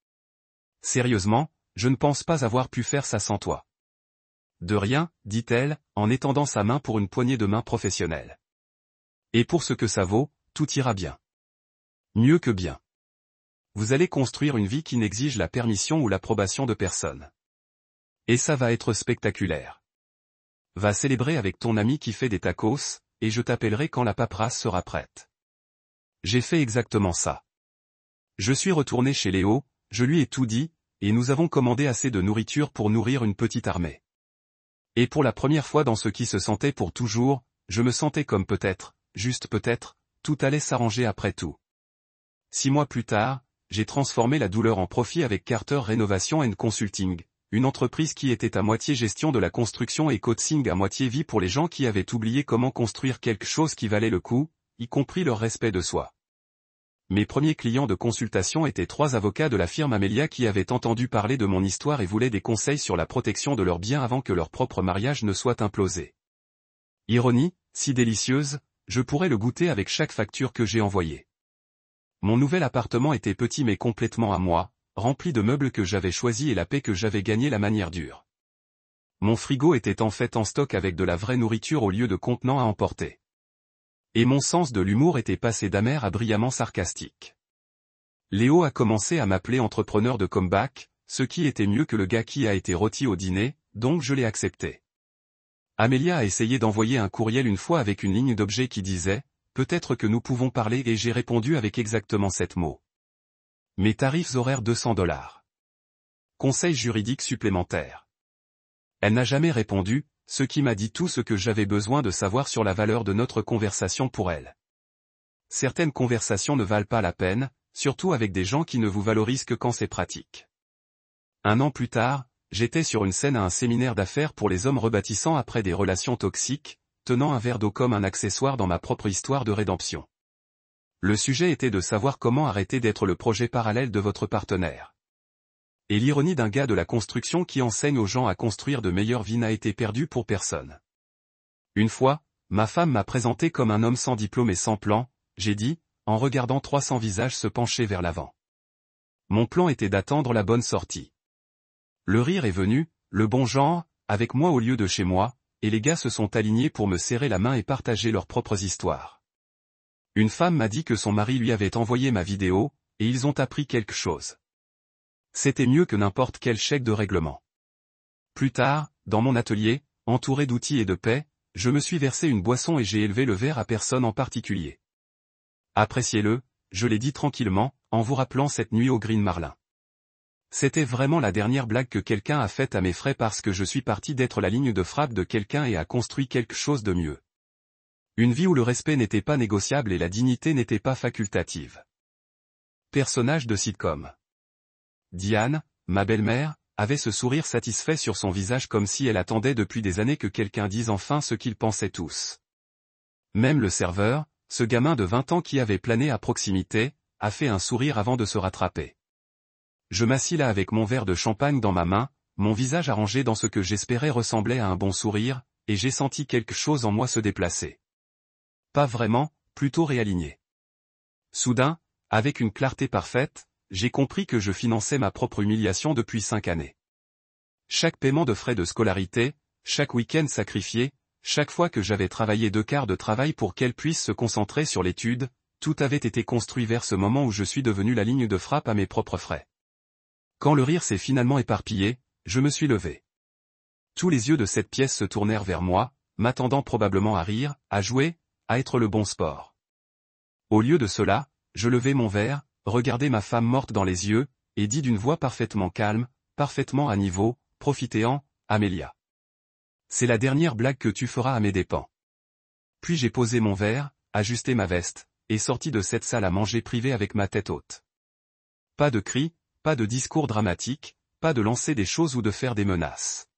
Sérieusement, je ne pense pas avoir pu faire ça sans toi. De rien, dit-elle, en étendant sa main pour une poignée de main professionnelle. Et pour ce que ça vaut, tout ira bien. Mieux que bien. Vous allez construire une vie qui n'exige la permission ou l'approbation de personne. Et ça va être spectaculaire. Va célébrer avec ton ami qui fait des tacos, et je t'appellerai quand la paperasse sera prête. J'ai fait exactement ça. Je suis retourné chez Léo, je lui ai tout dit, et nous avons commandé assez de nourriture pour nourrir une petite armée. Et pour la première fois dans ce qui se sentait pour toujours, je me sentais comme peut-être, juste peut-être, tout allait s'arranger après tout. 6 mois plus tard, j'ai transformé la douleur en profit avec Carter Renovation and Consulting, une entreprise qui était à moitié gestion de la construction et coaching à moitié vie pour les gens qui avaient oublié comment construire quelque chose qui valait le coup, y compris leur respect de soi. Mes premiers clients de consultation étaient 3 avocats de la firme Amelia qui avaient entendu parler de mon histoire et voulaient des conseils sur la protection de leurs biens avant que leur propre mariage ne soit implosé. Ironie, si délicieuse, je pourrais le goûter avec chaque facture que j'ai envoyée. Mon nouvel appartement était petit mais complètement à moi, rempli de meubles que j'avais choisis et la paix que j'avais gagnée la manière dure. Mon frigo était en fait en stock avec de la vraie nourriture au lieu de contenants à emporter. Et mon sens de l'humour était passé d'amer à brillamment sarcastique. Léo a commencé à m'appeler entrepreneur de comeback, ce qui était mieux que le gars qui a été rôti au dîner, donc je l'ai accepté. Amélia a essayé d'envoyer un courriel une fois avec une ligne d'objet qui disait « Peut-être que nous pouvons parler » et j'ai répondu avec exactement 7 mots. Mes tarifs horaires $200. Conseil juridique supplémentaire. Elle n'a jamais répondu, ce qui m'a dit tout ce que j'avais besoin de savoir sur la valeur de notre conversation pour elle. Certaines conversations ne valent pas la peine, surtout avec des gens qui ne vous valorisent que quand c'est pratique. 1 an plus tard, j'étais sur une scène à un séminaire d'affaires pour les hommes rebâtissant après des relations toxiques, tenant un verre d'eau comme un accessoire dans ma propre histoire de rédemption. Le sujet était de savoir comment arrêter d'être le projet parallèle de votre partenaire. Et l'ironie d'un gars de la construction qui enseigne aux gens à construire de meilleures vies n'a été perdue pour personne. Une fois, ma femme m'a présenté comme un homme sans diplôme et sans plan, j'ai dit, en regardant 300 visages se pencher vers l'avant. Mon plan était d'attendre la bonne sortie. Le rire est venu, le bon genre, avec moi au lieu de chez moi, et les gars se sont alignés pour me serrer la main et partager leurs propres histoires. Une femme m'a dit que son mari lui avait envoyé ma vidéo, et ils ont appris quelque chose. C'était mieux que n'importe quel chèque de règlement. Plus tard, dans mon atelier, entouré d'outils et de paix, je me suis versé une boisson et j'ai élevé le verre à personne en particulier. Appréciez-le, je l'ai dit tranquillement, en vous rappelant cette nuit au Green Marlin. C'était vraiment la dernière blague que quelqu'un a faite à mes frais parce que je suis parti d'être la ligne de frappe de quelqu'un et a construit quelque chose de mieux. Une vie où le respect n'était pas négociable et la dignité n'était pas facultative. Personnage de sitcom. Diane, ma belle-mère, avait ce sourire satisfait sur son visage comme si elle attendait depuis des années que quelqu'un dise enfin ce qu'ils pensaient tous. Même le serveur, ce gamin de 20 ans qui avait plané à proximité, a fait un sourire avant de se rattraper. Je m'assis là avec mon verre de champagne dans ma main, mon visage arrangé dans ce que j'espérais ressemblait à un bon sourire, et j'ai senti quelque chose en moi se déplacer. Pas vraiment, plutôt réaligné. Soudain, avec une clarté parfaite, j'ai compris que je finançais ma propre humiliation depuis 5 années. Chaque paiement de frais de scolarité, chaque week-end sacrifié, chaque fois que j'avais travaillé 2 quarts de travail pour qu'elle puisse se concentrer sur l'étude, tout avait été construit vers ce moment où je suis devenu la ligne de frappe à mes propres frais. Quand le rire s'est finalement éparpillé, je me suis levé. Tous les yeux de cette pièce se tournèrent vers moi, m'attendant probablement à rire, à jouer, à être le bon sport. Au lieu de cela, je levai mon verre, regardai ma femme morte dans les yeux, et dis d'une voix parfaitement calme, parfaitement à niveau, profitez-en, Amélia. C'est la dernière blague que tu feras à mes dépens. Puis j'ai posé mon verre, ajusté ma veste, et sorti de cette salle à manger privée avec ma tête haute. Pas de cris, pas de discours dramatiques, pas de lancer des choses ou de faire des menaces.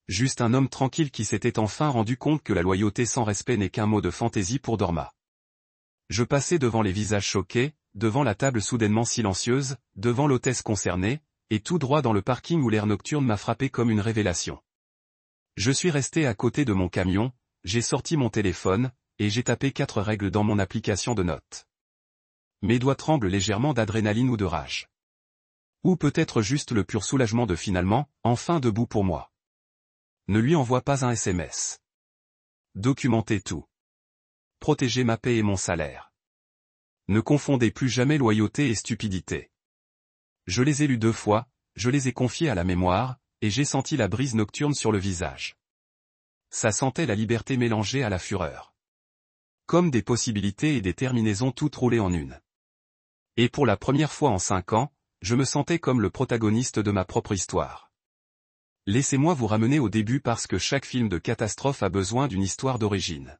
Juste un homme tranquille qui s'était enfin rendu compte que la loyauté sans respect n'est qu'un mot de fantaisie pour Dorma. Je passai devant les visages choqués, devant la table soudainement silencieuse, devant l'hôtesse concernée, et tout droit dans le parking où l'air nocturne m'a frappé comme une révélation. Je suis resté à côté de mon camion, j'ai sorti mon téléphone, et j'ai tapé 4 règles dans mon application de notes. Mes doigts tremblent légèrement d'adrénaline ou de rage. Ou peut-être juste le pur soulagement de finalement, enfin debout pour moi. Ne lui envoie pas un SMS. Documentez tout. Protégez ma paix et mon salaire. Ne confondez plus jamais loyauté et stupidité. Je les ai lus 2 fois, je les ai confiés à la mémoire, et j'ai senti la brise nocturne sur le visage. Ça sentait la liberté mélangée à la fureur. Comme des possibilités et des terminaisons toutes roulées en une. Et pour la première fois en 5 ans, je me sentais comme le protagoniste de ma propre histoire. Laissez-moi vous ramener au début parce que chaque film de catastrophe a besoin d'une histoire d'origine.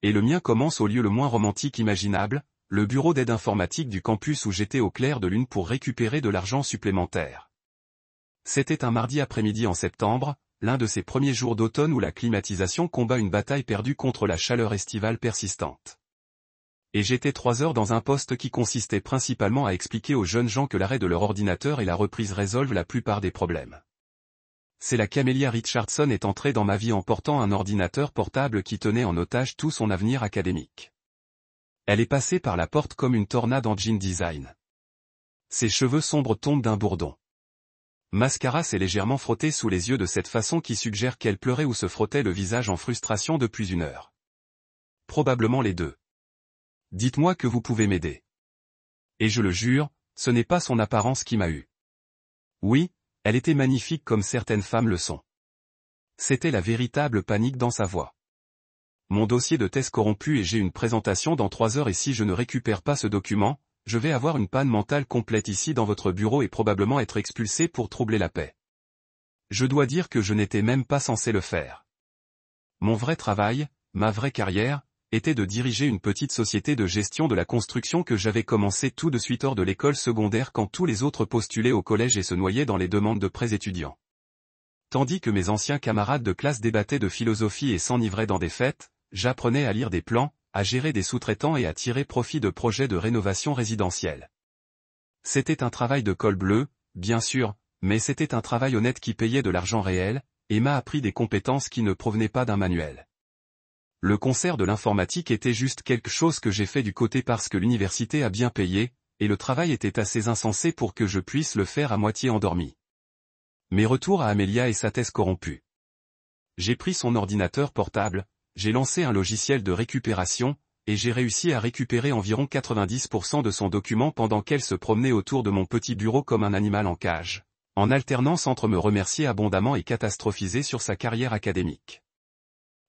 Et le mien commence au lieu le moins romantique imaginable, le bureau d'aide informatique du campus où j'étais au clair de lune pour récupérer de l'argent supplémentaire. C'était un mardi après-midi en septembre, l'un de ces premiers jours d'automne où la climatisation combat une bataille perdue contre la chaleur estivale persistante. Et j'étais 3 heures dans un poste qui consistait principalement à expliquer aux jeunes gens que l'arrêt de leur ordinateur et la reprise résolvent la plupart des problèmes. C'est là qu'Amélia Richardson est entrée dans ma vie en portant un ordinateur portable qui tenait en otage tout son avenir académique. Elle est passée par la porte comme une tornade en jean design. Ses cheveux sombres tombent d'un bourdon. Mascara s'est légèrement frotté sous les yeux de cette façon qui suggère qu'elle pleurait ou se frottait le visage en frustration depuis 1 heure. Probablement les 2. Dites-moi que vous pouvez m'aider. Et je le jure, ce n'est pas son apparence qui m'a eu. Oui, elle était magnifique comme certaines femmes le sont. C'était la véritable panique dans sa voix. Mon dossier de thèse corrompu et j'ai une présentation dans 3 heures et si je ne récupère pas ce document, je vais avoir une panne mentale complète ici dans votre bureau et probablement être expulsé pour troubler la paix. Je dois dire que je n'étais même pas censé le faire. Mon vrai travail, ma vraie carrière, était de diriger une petite société de gestion de la construction que j'avais commencé tout de suite hors de l'école secondaire quand tous les autres postulaient au collège et se noyaient dans les demandes de prêts étudiants. Tandis que mes anciens camarades de classe débattaient de philosophie et s'enivraient dans des fêtes, j'apprenais à lire des plans, à gérer des sous-traitants et à tirer profit de projets de rénovation résidentielle. C'était un travail de col bleu, bien sûr, mais c'était un travail honnête qui payait de l'argent réel, et m'a appris des compétences qui ne provenaient pas d'un manuel. Le concert de l'informatique était juste quelque chose que j'ai fait du côté parce que l'université a bien payé, et le travail était assez insensé pour que je puisse le faire à moitié endormi. Mes retours à Amelia et sa thèse corrompue. J'ai pris son ordinateur portable, j'ai lancé un logiciel de récupération, et j'ai réussi à récupérer environ 90% de son document pendant qu'elle se promenait autour de mon petit bureau comme un animal en cage, en alternance entre me remercier abondamment et catastrophiser sur sa carrière académique.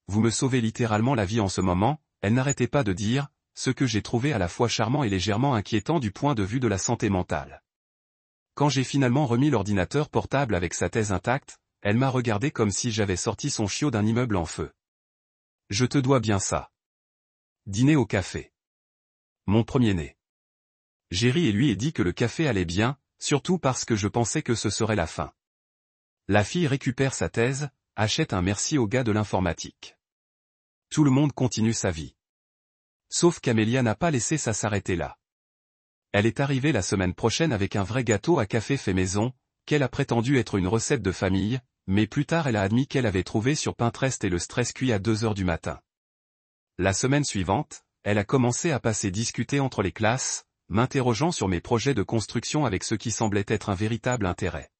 Vous me sauvez littéralement la vie en ce moment, elle n'arrêtait pas de dire, ce que j'ai trouvé à la fois charmant et légèrement inquiétant du point de vue de la santé mentale. Quand j'ai finalement remis l'ordinateur portable avec sa thèse intacte, elle m'a regardé comme si j'avais sorti son chiot d'un immeuble en feu. Je te dois bien ça. Dîner au café. Mon premier-né. J'ai ri et lui ai dit que le café allait bien, surtout parce que je pensais que ce serait la fin. La fille récupère sa thèse, achète un merci au gars de l'informatique. Tout le monde continue sa vie. Sauf qu'Amélia n'a pas laissé ça s'arrêter là. Elle est arrivée la semaine prochaine avec un vrai gâteau à café fait maison, qu'elle a prétendu être une recette de famille, mais plus tard elle a admis qu'elle avait trouvé sur Pinterest et le stress cuit à 2 heures du matin. La semaine suivante, elle a commencé à passer discuter entre les classes, m'interrogeant sur mes projets de construction avec ce qui semblait être un véritable intérêt.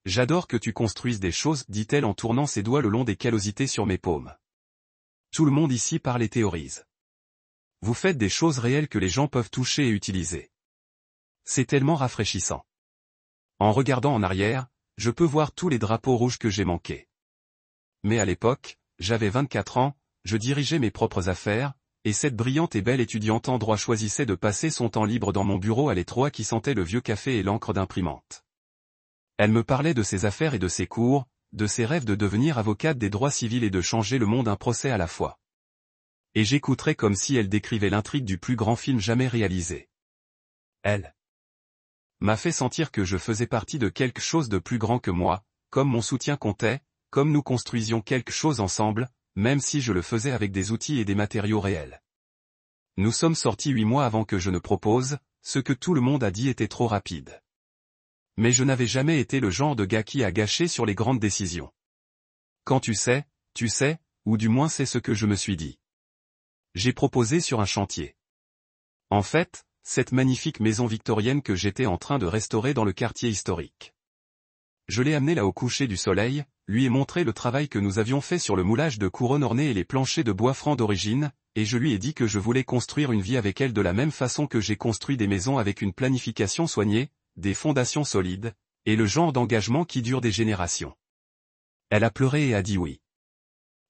J'adore que tu construises des choses, dit-elle en tournant ses doigts le long des callosités sur mes paumes. Tout le monde ici parle et théorise. Vous faites des choses réelles que les gens peuvent toucher et utiliser. C'est tellement rafraîchissant. En regardant en arrière, je peux voir tous les drapeaux rouges que j'ai manqués. Mais à l'époque, j'avais 24 ans, je dirigeais mes propres affaires, et cette brillante et belle étudiante en droit choisissait de passer son temps libre dans mon bureau à l'étroit qui sentait le vieux café et l'encre d'imprimante. Elle me parlait de ses affaires et de ses cours, de ses rêves de devenir avocate des droits civils et de changer le monde un procès à la fois. Et j'écouterais comme si elle décrivait l'intrigue du plus grand film jamais réalisé. Elle m'a fait sentir que je faisais partie de quelque chose de plus grand que moi, comme mon soutien comptait, comme nous construisions quelque chose ensemble, même si je le faisais avec des outils et des matériaux réels. Nous sommes sortis 8 mois avant que je ne propose, ce que tout le monde a dit était trop rapide. Mais je n'avais jamais été le genre de gars qui a gâché sur les grandes décisions. Quand tu sais, ou du moins c'est ce que je me suis dit. J'ai proposé sur un chantier. En fait, cette magnifique maison victorienne que j'étais en train de restaurer dans le quartier historique. Je l'ai amenée là au coucher du soleil, lui ai montré le travail que nous avions fait sur le moulage de couronnes ornées et les planchers de bois franc d'origine, et je lui ai dit que je voulais construire une vie avec elle de la même façon que j'ai construit des maisons avec une planification soignée, des fondations solides, et le genre d'engagement qui dure des générations. Elle a pleuré et a dit oui.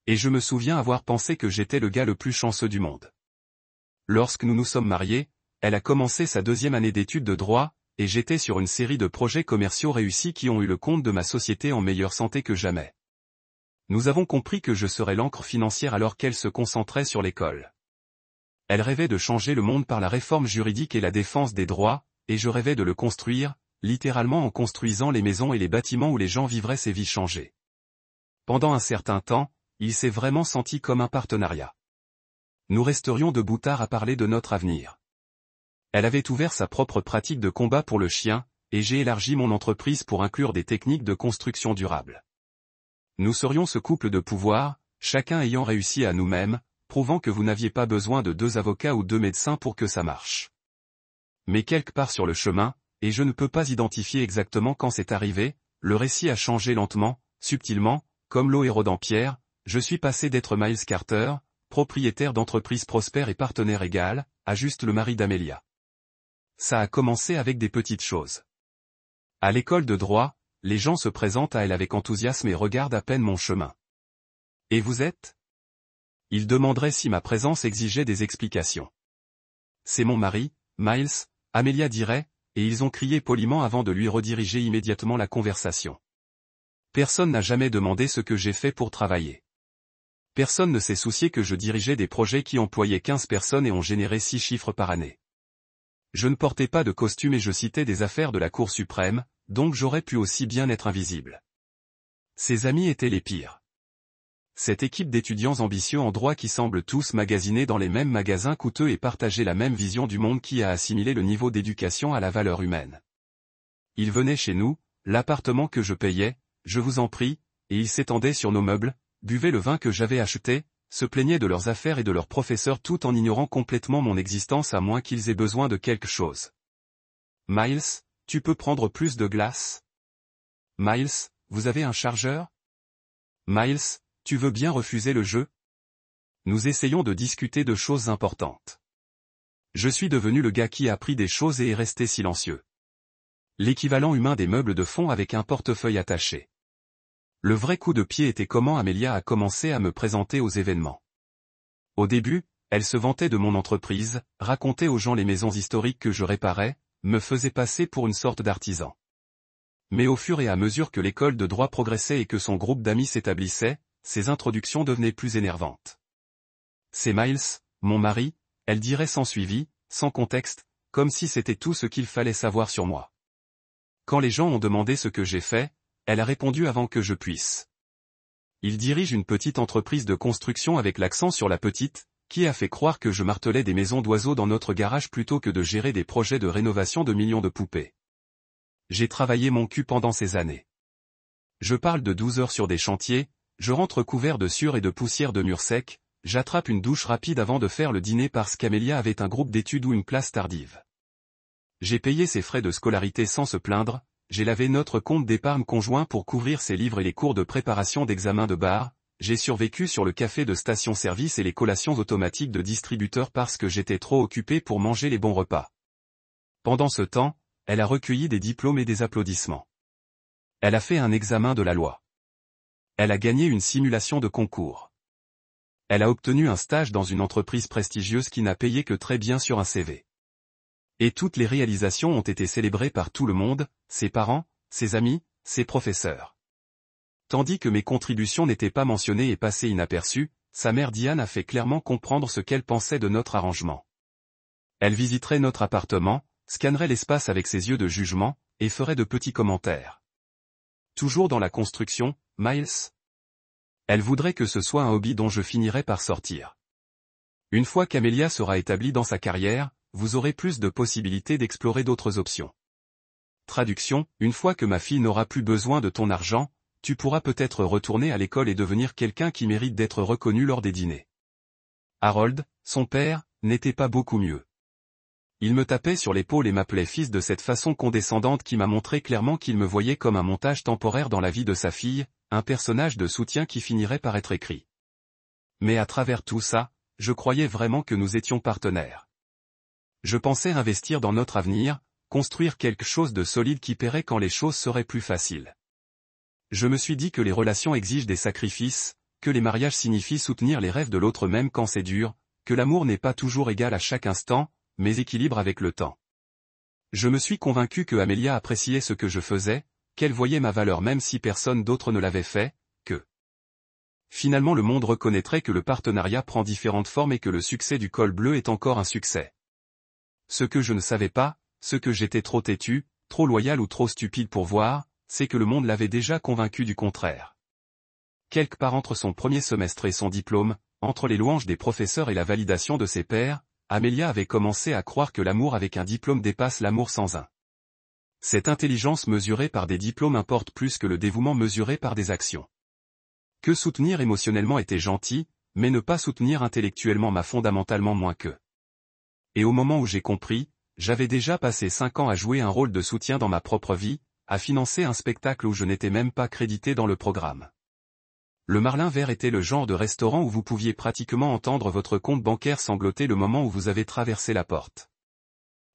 Et je me souviens avoir pensé que j'étais le gars le plus chanceux du monde. Lorsque nous nous sommes mariés, elle a commencé sa 2e année d'études de droit, et j'étais sur une série de projets commerciaux réussis qui ont eu le compte de ma société en meilleure santé que jamais. Nous avons compris que je serais l'ancre financière alors qu'elle se concentrait sur l'école. Elle rêvait de changer le monde par la réforme juridique et la défense des droits, et je rêvais de le construire, littéralement en construisant les maisons et les bâtiments où les gens vivraient ces vies changées. Pendant un certain temps, il s'est vraiment senti comme un partenariat. Nous resterions debout tard à parler de notre avenir. Elle avait ouvert sa propre pratique de combat pour le chien, et j'ai élargi mon entreprise pour inclure des techniques de construction durable. Nous serions ce couple de pouvoir, chacun ayant réussi à nous-mêmes, prouvant que vous n'aviez pas besoin de 2 avocats ou 2 médecins pour que ça marche. Mais quelque part sur le chemin, et je ne peux pas identifier exactement quand c'est arrivé, le récit a changé lentement, subtilement, comme l'eau érodant pierre, je suis passé d'être Miles Carter, propriétaire d'entreprise prospère et partenaire égal, à juste le mari d'Amelia. Ça a commencé avec des petites choses. À l'école de droit, les gens se présentent à elle avec enthousiasme et regardent à peine mon chemin. Et vous êtes ? Ils demanderaient si ma présence exigeait des explications. C'est mon mari, Miles, Amelia dirait, et ils ont crié poliment avant de lui rediriger immédiatement la conversation. Personne n'a jamais demandé ce que j'ai fait pour travailler. Personne ne s'est soucié que je dirigeais des projets qui employaient 15 personnes et ont généré 6 chiffres par année. Je ne portais pas de costume et je citais des affaires de la Cour suprême, donc j'aurais pu aussi bien être invisible. Ses amis étaient les pires. Cette équipe d'étudiants ambitieux en droit qui semblent tous magasiner dans les mêmes magasins coûteux et partager la même vision du monde qui a assimilé le niveau d'éducation à la valeur humaine. Ils venaient chez nous, l'appartement que je payais, je vous en prie, et ils s'étendaient sur nos meubles, buvaient le vin que j'avais acheté, se plaignaient de leurs affaires et de leurs professeurs tout en ignorant complètement mon existence à moins qu'ils aient besoin de quelque chose. Miles, tu peux prendre plus de glace ? Miles, vous avez un chargeur ? Miles, tu veux bien refuser le jeu ? Nous essayons de discuter de choses importantes. Je suis devenu le gars qui a appris des choses et est resté silencieux. L'équivalent humain des meubles de fond avec un portefeuille attaché. Le vrai coup de pied était comment Amelia a commencé à me présenter aux événements. Au début, elle se vantait de mon entreprise, racontait aux gens les maisons historiques que je réparais, me faisait passer pour une sorte d'artisan. Mais au fur et à mesure que l'école de droit progressait et que son groupe d'amis s'établissait, ses introductions devenaient plus énervantes. C'est Miles, mon mari, elle dirait sans suivi, sans contexte, comme si c'était tout ce qu'il fallait savoir sur moi. Quand les gens ont demandé ce que j'ai fait, elle a répondu avant que je puisse. Il dirige une petite entreprise de construction avec l'accent sur la petite, qui a fait croire que je martelais des maisons d'oiseaux dans notre garage plutôt que de gérer des projets de rénovation de millions de poupées. J'ai travaillé mon cul pendant ces années. Je parle de 12 heures sur des chantiers, je rentre couvert de sueur et de poussière de murs secs, j'attrape une douche rapide avant de faire le dîner parce qu'Amelia avait un groupe d'études ou une classe tardive. J'ai payé ses frais de scolarité sans se plaindre, j'ai lavé notre compte d'épargne conjoint pour couvrir ses livres et les cours de préparation d'examen de bar, j'ai survécu sur le café de station-service et les collations automatiques de distributeurs parce que j'étais trop occupé pour manger les bons repas. Pendant ce temps, elle a recueilli des diplômes et des applaudissements. Elle a fait un examen de la loi. Elle a gagné une simulation de concours. Elle a obtenu un stage dans une entreprise prestigieuse qui n'a payé que très bien sur un CV. Et toutes les réalisations ont été célébrées par tout le monde, ses parents, ses amis, ses professeurs. Tandis que mes contributions n'étaient pas mentionnées et passées inaperçues, sa mère Diane a fait clairement comprendre ce qu'elle pensait de notre arrangement. Elle visiterait notre appartement, scannerait l'espace avec ses yeux de jugement, et ferait de petits commentaires. Toujours dans la construction, Miles ? Elle voudrait que ce soit un hobby dont je finirais par sortir. Une fois qu'Amelia sera établie dans sa carrière, vous aurez plus de possibilités d'explorer d'autres options. Traduction, une fois que ma fille n'aura plus besoin de ton argent, tu pourras peut-être retourner à l'école et devenir quelqu'un qui mérite d'être reconnu lors des dîners. Harold, son père, n'était pas beaucoup mieux. Il me tapait sur l'épaule et m'appelait fils de cette façon condescendante qui m'a montré clairement qu'il me voyait comme un montage temporaire dans la vie de sa fille, un personnage de soutien qui finirait par être écrit. Mais à travers tout ça, je croyais vraiment que nous étions partenaires. Je pensais investir dans notre avenir, construire quelque chose de solide qui paierait quand les choses seraient plus faciles. Je me suis dit que les relations exigent des sacrifices, que les mariages signifient soutenir les rêves de l'autre même quand c'est dur, que l'amour n'est pas toujours égal à chaque instant, mais équilibre avec le temps. Je me suis convaincu que Amelia appréciait ce que je faisais, qu'elle voyait ma valeur même si personne d'autre ne l'avait fait, que finalement le monde reconnaîtrait que le partenariat prend différentes formes et que le succès du col bleu est encore un succès. Ce que je ne savais pas, ce que j'étais trop têtu, trop loyal ou trop stupide pour voir, c'est que le monde l'avait déjà convaincu du contraire. Quelque part entre son premier semestre et son diplôme, entre les louanges des professeurs et la validation de ses pairs, Amelia avait commencé à croire que l'amour avec un diplôme dépasse l'amour sans un. Cette intelligence mesurée par des diplômes importe plus que le dévouement mesuré par des actions. Que soutenir émotionnellement était gentil, mais ne pas soutenir intellectuellement m'a fondamentalement moins que. Et au moment où j'ai compris, j'avais déjà passé 5 ans à jouer un rôle de soutien dans ma propre vie, à financer un spectacle où je n'étais même pas crédité dans le programme. Le Marlin Vert était le genre de restaurant où vous pouviez pratiquement entendre votre compte bancaire sangloter le moment où vous avez traversé la porte.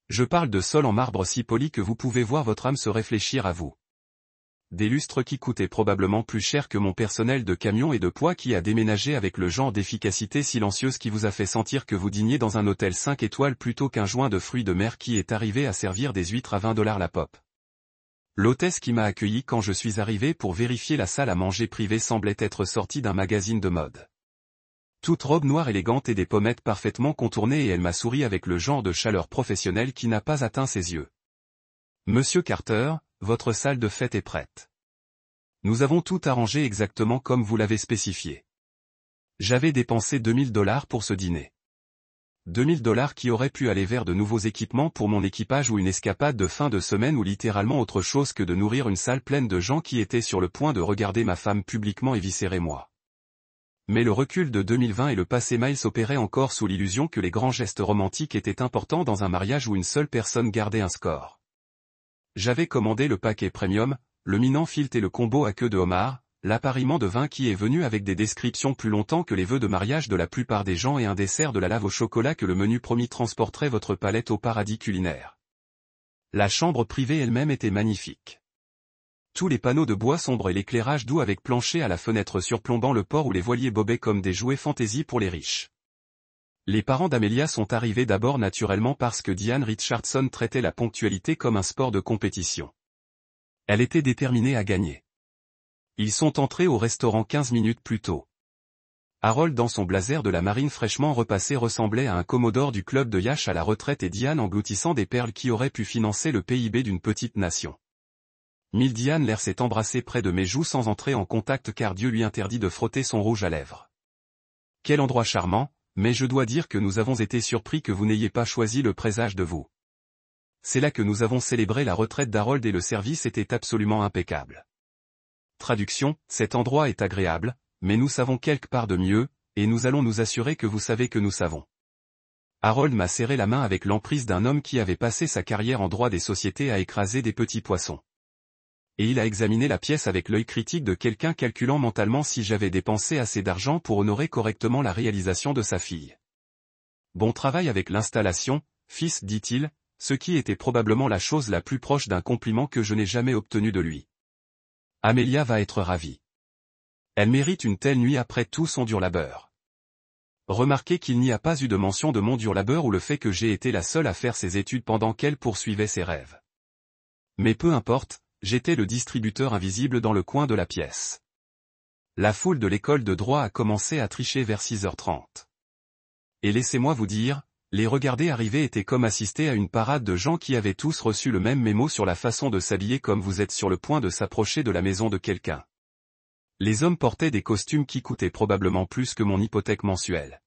Je parle de sol en marbre si poli que vous pouvez voir votre âme se réfléchir à vous. Des lustres qui coûtaient probablement plus cher que mon personnel de camion et de poids qui a déménagé avec le genre d'efficacité silencieuse qui vous a fait sentir que vous dîniez dans un hôtel 5 étoiles plutôt qu'un joint de fruits de mer qui est arrivé à servir des huîtres à 20 $ la pop. L'hôtesse qui m'a accueilli quand je suis arrivé pour vérifier la salle à manger privée semblait être sortie d'un magazine de mode. Toute robe noire élégante et des pommettes parfaitement contournées et elle m'a souri avec le genre de chaleur professionnelle qui n'a pas atteint ses yeux. Monsieur Carter, votre salle de fête est prête. Nous avons tout arrangé exactement comme vous l'avez spécifié. J'avais dépensé 2000 $ pour ce dîner. 2000 $ qui auraient pu aller vers de nouveaux équipements pour mon équipage ou une escapade de fin de semaine ou littéralement autre chose que de nourrir une salle pleine de gens qui étaient sur le point de regarder ma femme publiquement éviscérer moi. Mais le recul de 2020 et le passé Miles opéraient encore sous l'illusion que les grands gestes romantiques étaient importants dans un mariage où une seule personne gardait un score. J'avais commandé le paquet premium, le minant filt et le combo à queue de homard, l'appariement de vin qui est venu avec des descriptions plus longtemps que les vœux de mariage de la plupart des gens et un dessert de la lave au chocolat que le menu promis transporterait votre palette au paradis culinaire. La chambre privée elle-même était magnifique. Tous les panneaux de bois sombre et l'éclairage doux avec plancher à la fenêtre surplombant le port où les voiliers bobaient comme des jouets fantaisie pour les riches. Les parents d'Amelia sont arrivés d'abord naturellement parce que Diane Richardson traitait la ponctualité comme un sport de compétition. Elle était déterminée à gagner. Ils sont entrés au restaurant 15 minutes plus tôt. Harold dans son blazer de la marine fraîchement repassé ressemblait à un commodore du club de yacht à la retraite et Diane engloutissant des perles qui auraient pu financer le PIB d'une petite nation. Diane l'air s'est embrassé près de mes joues sans entrer en contact car Dieu lui interdit de frotter son rouge à lèvres. Quel endroit charmant! Mais je dois dire que nous avons été surpris que vous n'ayez pas choisi le présage de vous. C'est là que nous avons célébré la retraite d'Harold et le service était absolument impeccable. Traduction, cet endroit est agréable, mais nous savons quelque part de mieux, et nous allons nous assurer que vous savez que nous savons. Harold m'a serré la main avec l'emprise d'un homme qui avait passé sa carrière en droit des sociétés à écraser des petits poissons. Et il a examiné la pièce avec l'œil critique de quelqu'un calculant mentalement si j'avais dépensé assez d'argent pour honorer correctement la réalisation de sa fille. Bon travail avec l'installation, fils, dit-il, ce qui était probablement la chose la plus proche d'un compliment que je n'ai jamais obtenu de lui. Amelia va être ravie. Elle mérite une telle nuit après tout son dur labeur. Remarquez qu'il n'y a pas eu de mention de mon dur labeur ou le fait que j'ai été la seule à faire ses études pendant qu'elle poursuivait ses rêves. Mais peu importe, j'étais le distributeur invisible dans le coin de la pièce. La foule de l'école de droit a commencé à tricher vers 6h30. Et laissez-moi vous dire, les regarder arriver était comme assister à une parade de gens qui avaient tous reçu le même mémo sur la façon de s'habiller comme vous êtes sur le point de s'approcher de la maison de quelqu'un. Les hommes portaient des costumes qui coûtaient probablement plus que mon hypothèque mensuelle.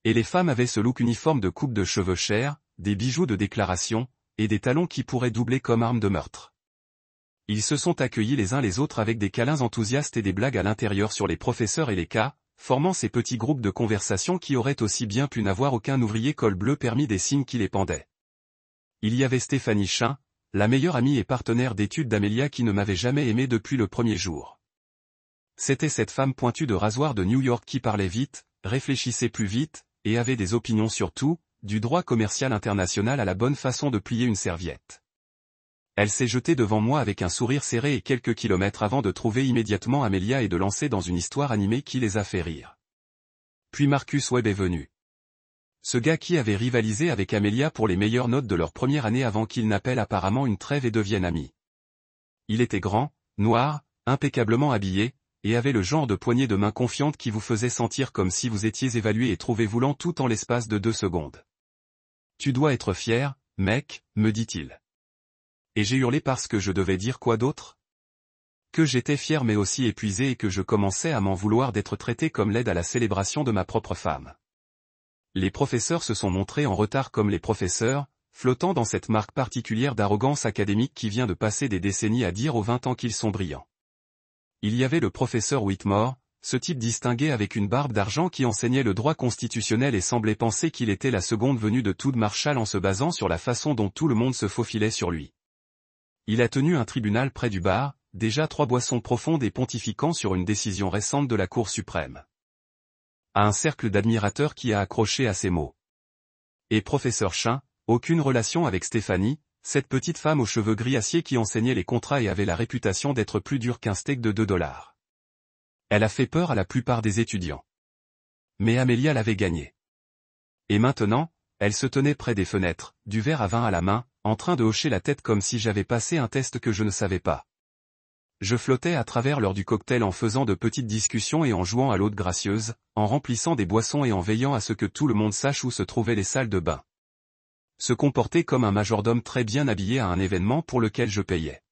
Et les femmes avaient ce look uniforme de coupe de cheveux chers, des bijoux de déclaration, et des talons qui pourraient doubler comme arme de meurtre. Ils se sont accueillis les uns les autres avec des câlins enthousiastes et des blagues à l'intérieur sur les professeurs et les cas, formant ces petits groupes de conversation qui auraient aussi bien pu n'avoir aucun ouvrier col bleu permis des signes qui les pendaient. Il y avait Stéphanie Chin, la meilleure amie et partenaire d'études d'Amelia qui ne m'avait jamais aimé depuis le premier jour. C'était cette femme pointue de rasoir de New York qui parlait vite, réfléchissait plus vite, et avait des opinions sur tout, du droit commercial international à la bonne façon de plier une serviette. Elle s'est jetée devant moi avec un sourire serré et quelques kilomètres avant de trouver immédiatement Amelia et de lancer dans une histoire animée qui les a fait rire. Puis Marcus Webb est venu. Ce gars qui avait rivalisé avec Amelia pour les meilleures notes de leur première année avant qu'ils n'appellent apparemment une trêve et deviennent amis. Il était grand, noir, impeccablement habillé, et avait le genre de poignée de main confiante qui vous faisait sentir comme si vous étiez évalué et trouvé voulant tout en l'espace de 2 secondes. Tu dois être fier, mec, me dit-il. Et j'ai hurlé parce que je devais dire quoi d'autre? Que j'étais fier mais aussi épuisé et que je commençais à m'en vouloir d'être traité comme l'aide à la célébration de ma propre femme. Les professeurs se sont montrés en retard comme les professeurs, flottant dans cette marque particulière d'arrogance académique qui vient de passer des décennies à dire aux 20 ans qu'ils sont brillants. Il y avait le professeur Whitmore, ce type distingué avec une barbe d'argent qui enseignait le droit constitutionnel et semblait penser qu'il était la seconde venue de Todd Marshall en se basant sur la façon dont tout le monde se faufilait sur lui. Il a tenu un tribunal près du bar, déjà 3 boissons profondes et pontifiquant sur une décision récente de la Cour suprême. À un cercle d'admirateurs qui a accroché à ces mots. Et professeur Chin, aucune relation avec Stéphanie, cette petite femme aux cheveux gris acier qui enseignait les contrats et avait la réputation d'être plus dure qu'un steak de 2 $. Elle a fait peur à la plupart des étudiants. Mais Amélia l'avait gagnée. Et maintenant, elle se tenait près des fenêtres, du verre à vin à la main, en train de hocher la tête comme si j'avais passé un test que je ne savais pas. Je flottais à travers l'heure du cocktail en faisant de petites discussions et en jouant à l'hôte gracieuse, en remplissant des boissons et en veillant à ce que tout le monde sache où se trouvaient les salles de bain. Se comporter comme un majordome très bien habillé à un événement pour lequel je payais.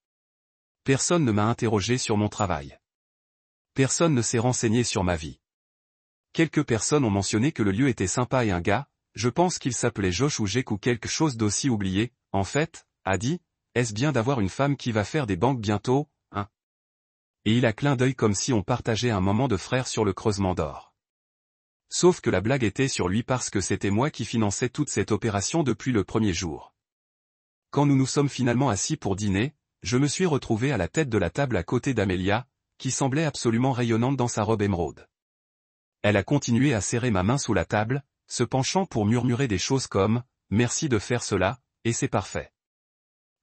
Personne ne m'a interrogé sur mon travail. Personne ne s'est renseigné sur ma vie. Quelques personnes ont mentionné que le lieu était sympa et un gars, je pense qu'il s'appelait Josh ou Jake ou quelque chose d'aussi oublié, en fait, a dit, est-ce bien d'avoir une femme qui va faire des banques bientôt, hein? Et il a clin d'œil comme si on partageait un moment de frère sur le creusement d'or. Sauf que la blague était sur lui parce que c'était moi qui finançais toute cette opération depuis le premier jour. Quand nous nous sommes finalement assis pour dîner, je me suis retrouvé à la tête de la table à côté d'Amélia, qui semblait absolument rayonnante dans sa robe émeraude. Elle a continué à serrer ma main sous la table, se penchant pour murmurer des choses comme « Merci de faire cela, et c'est parfait ».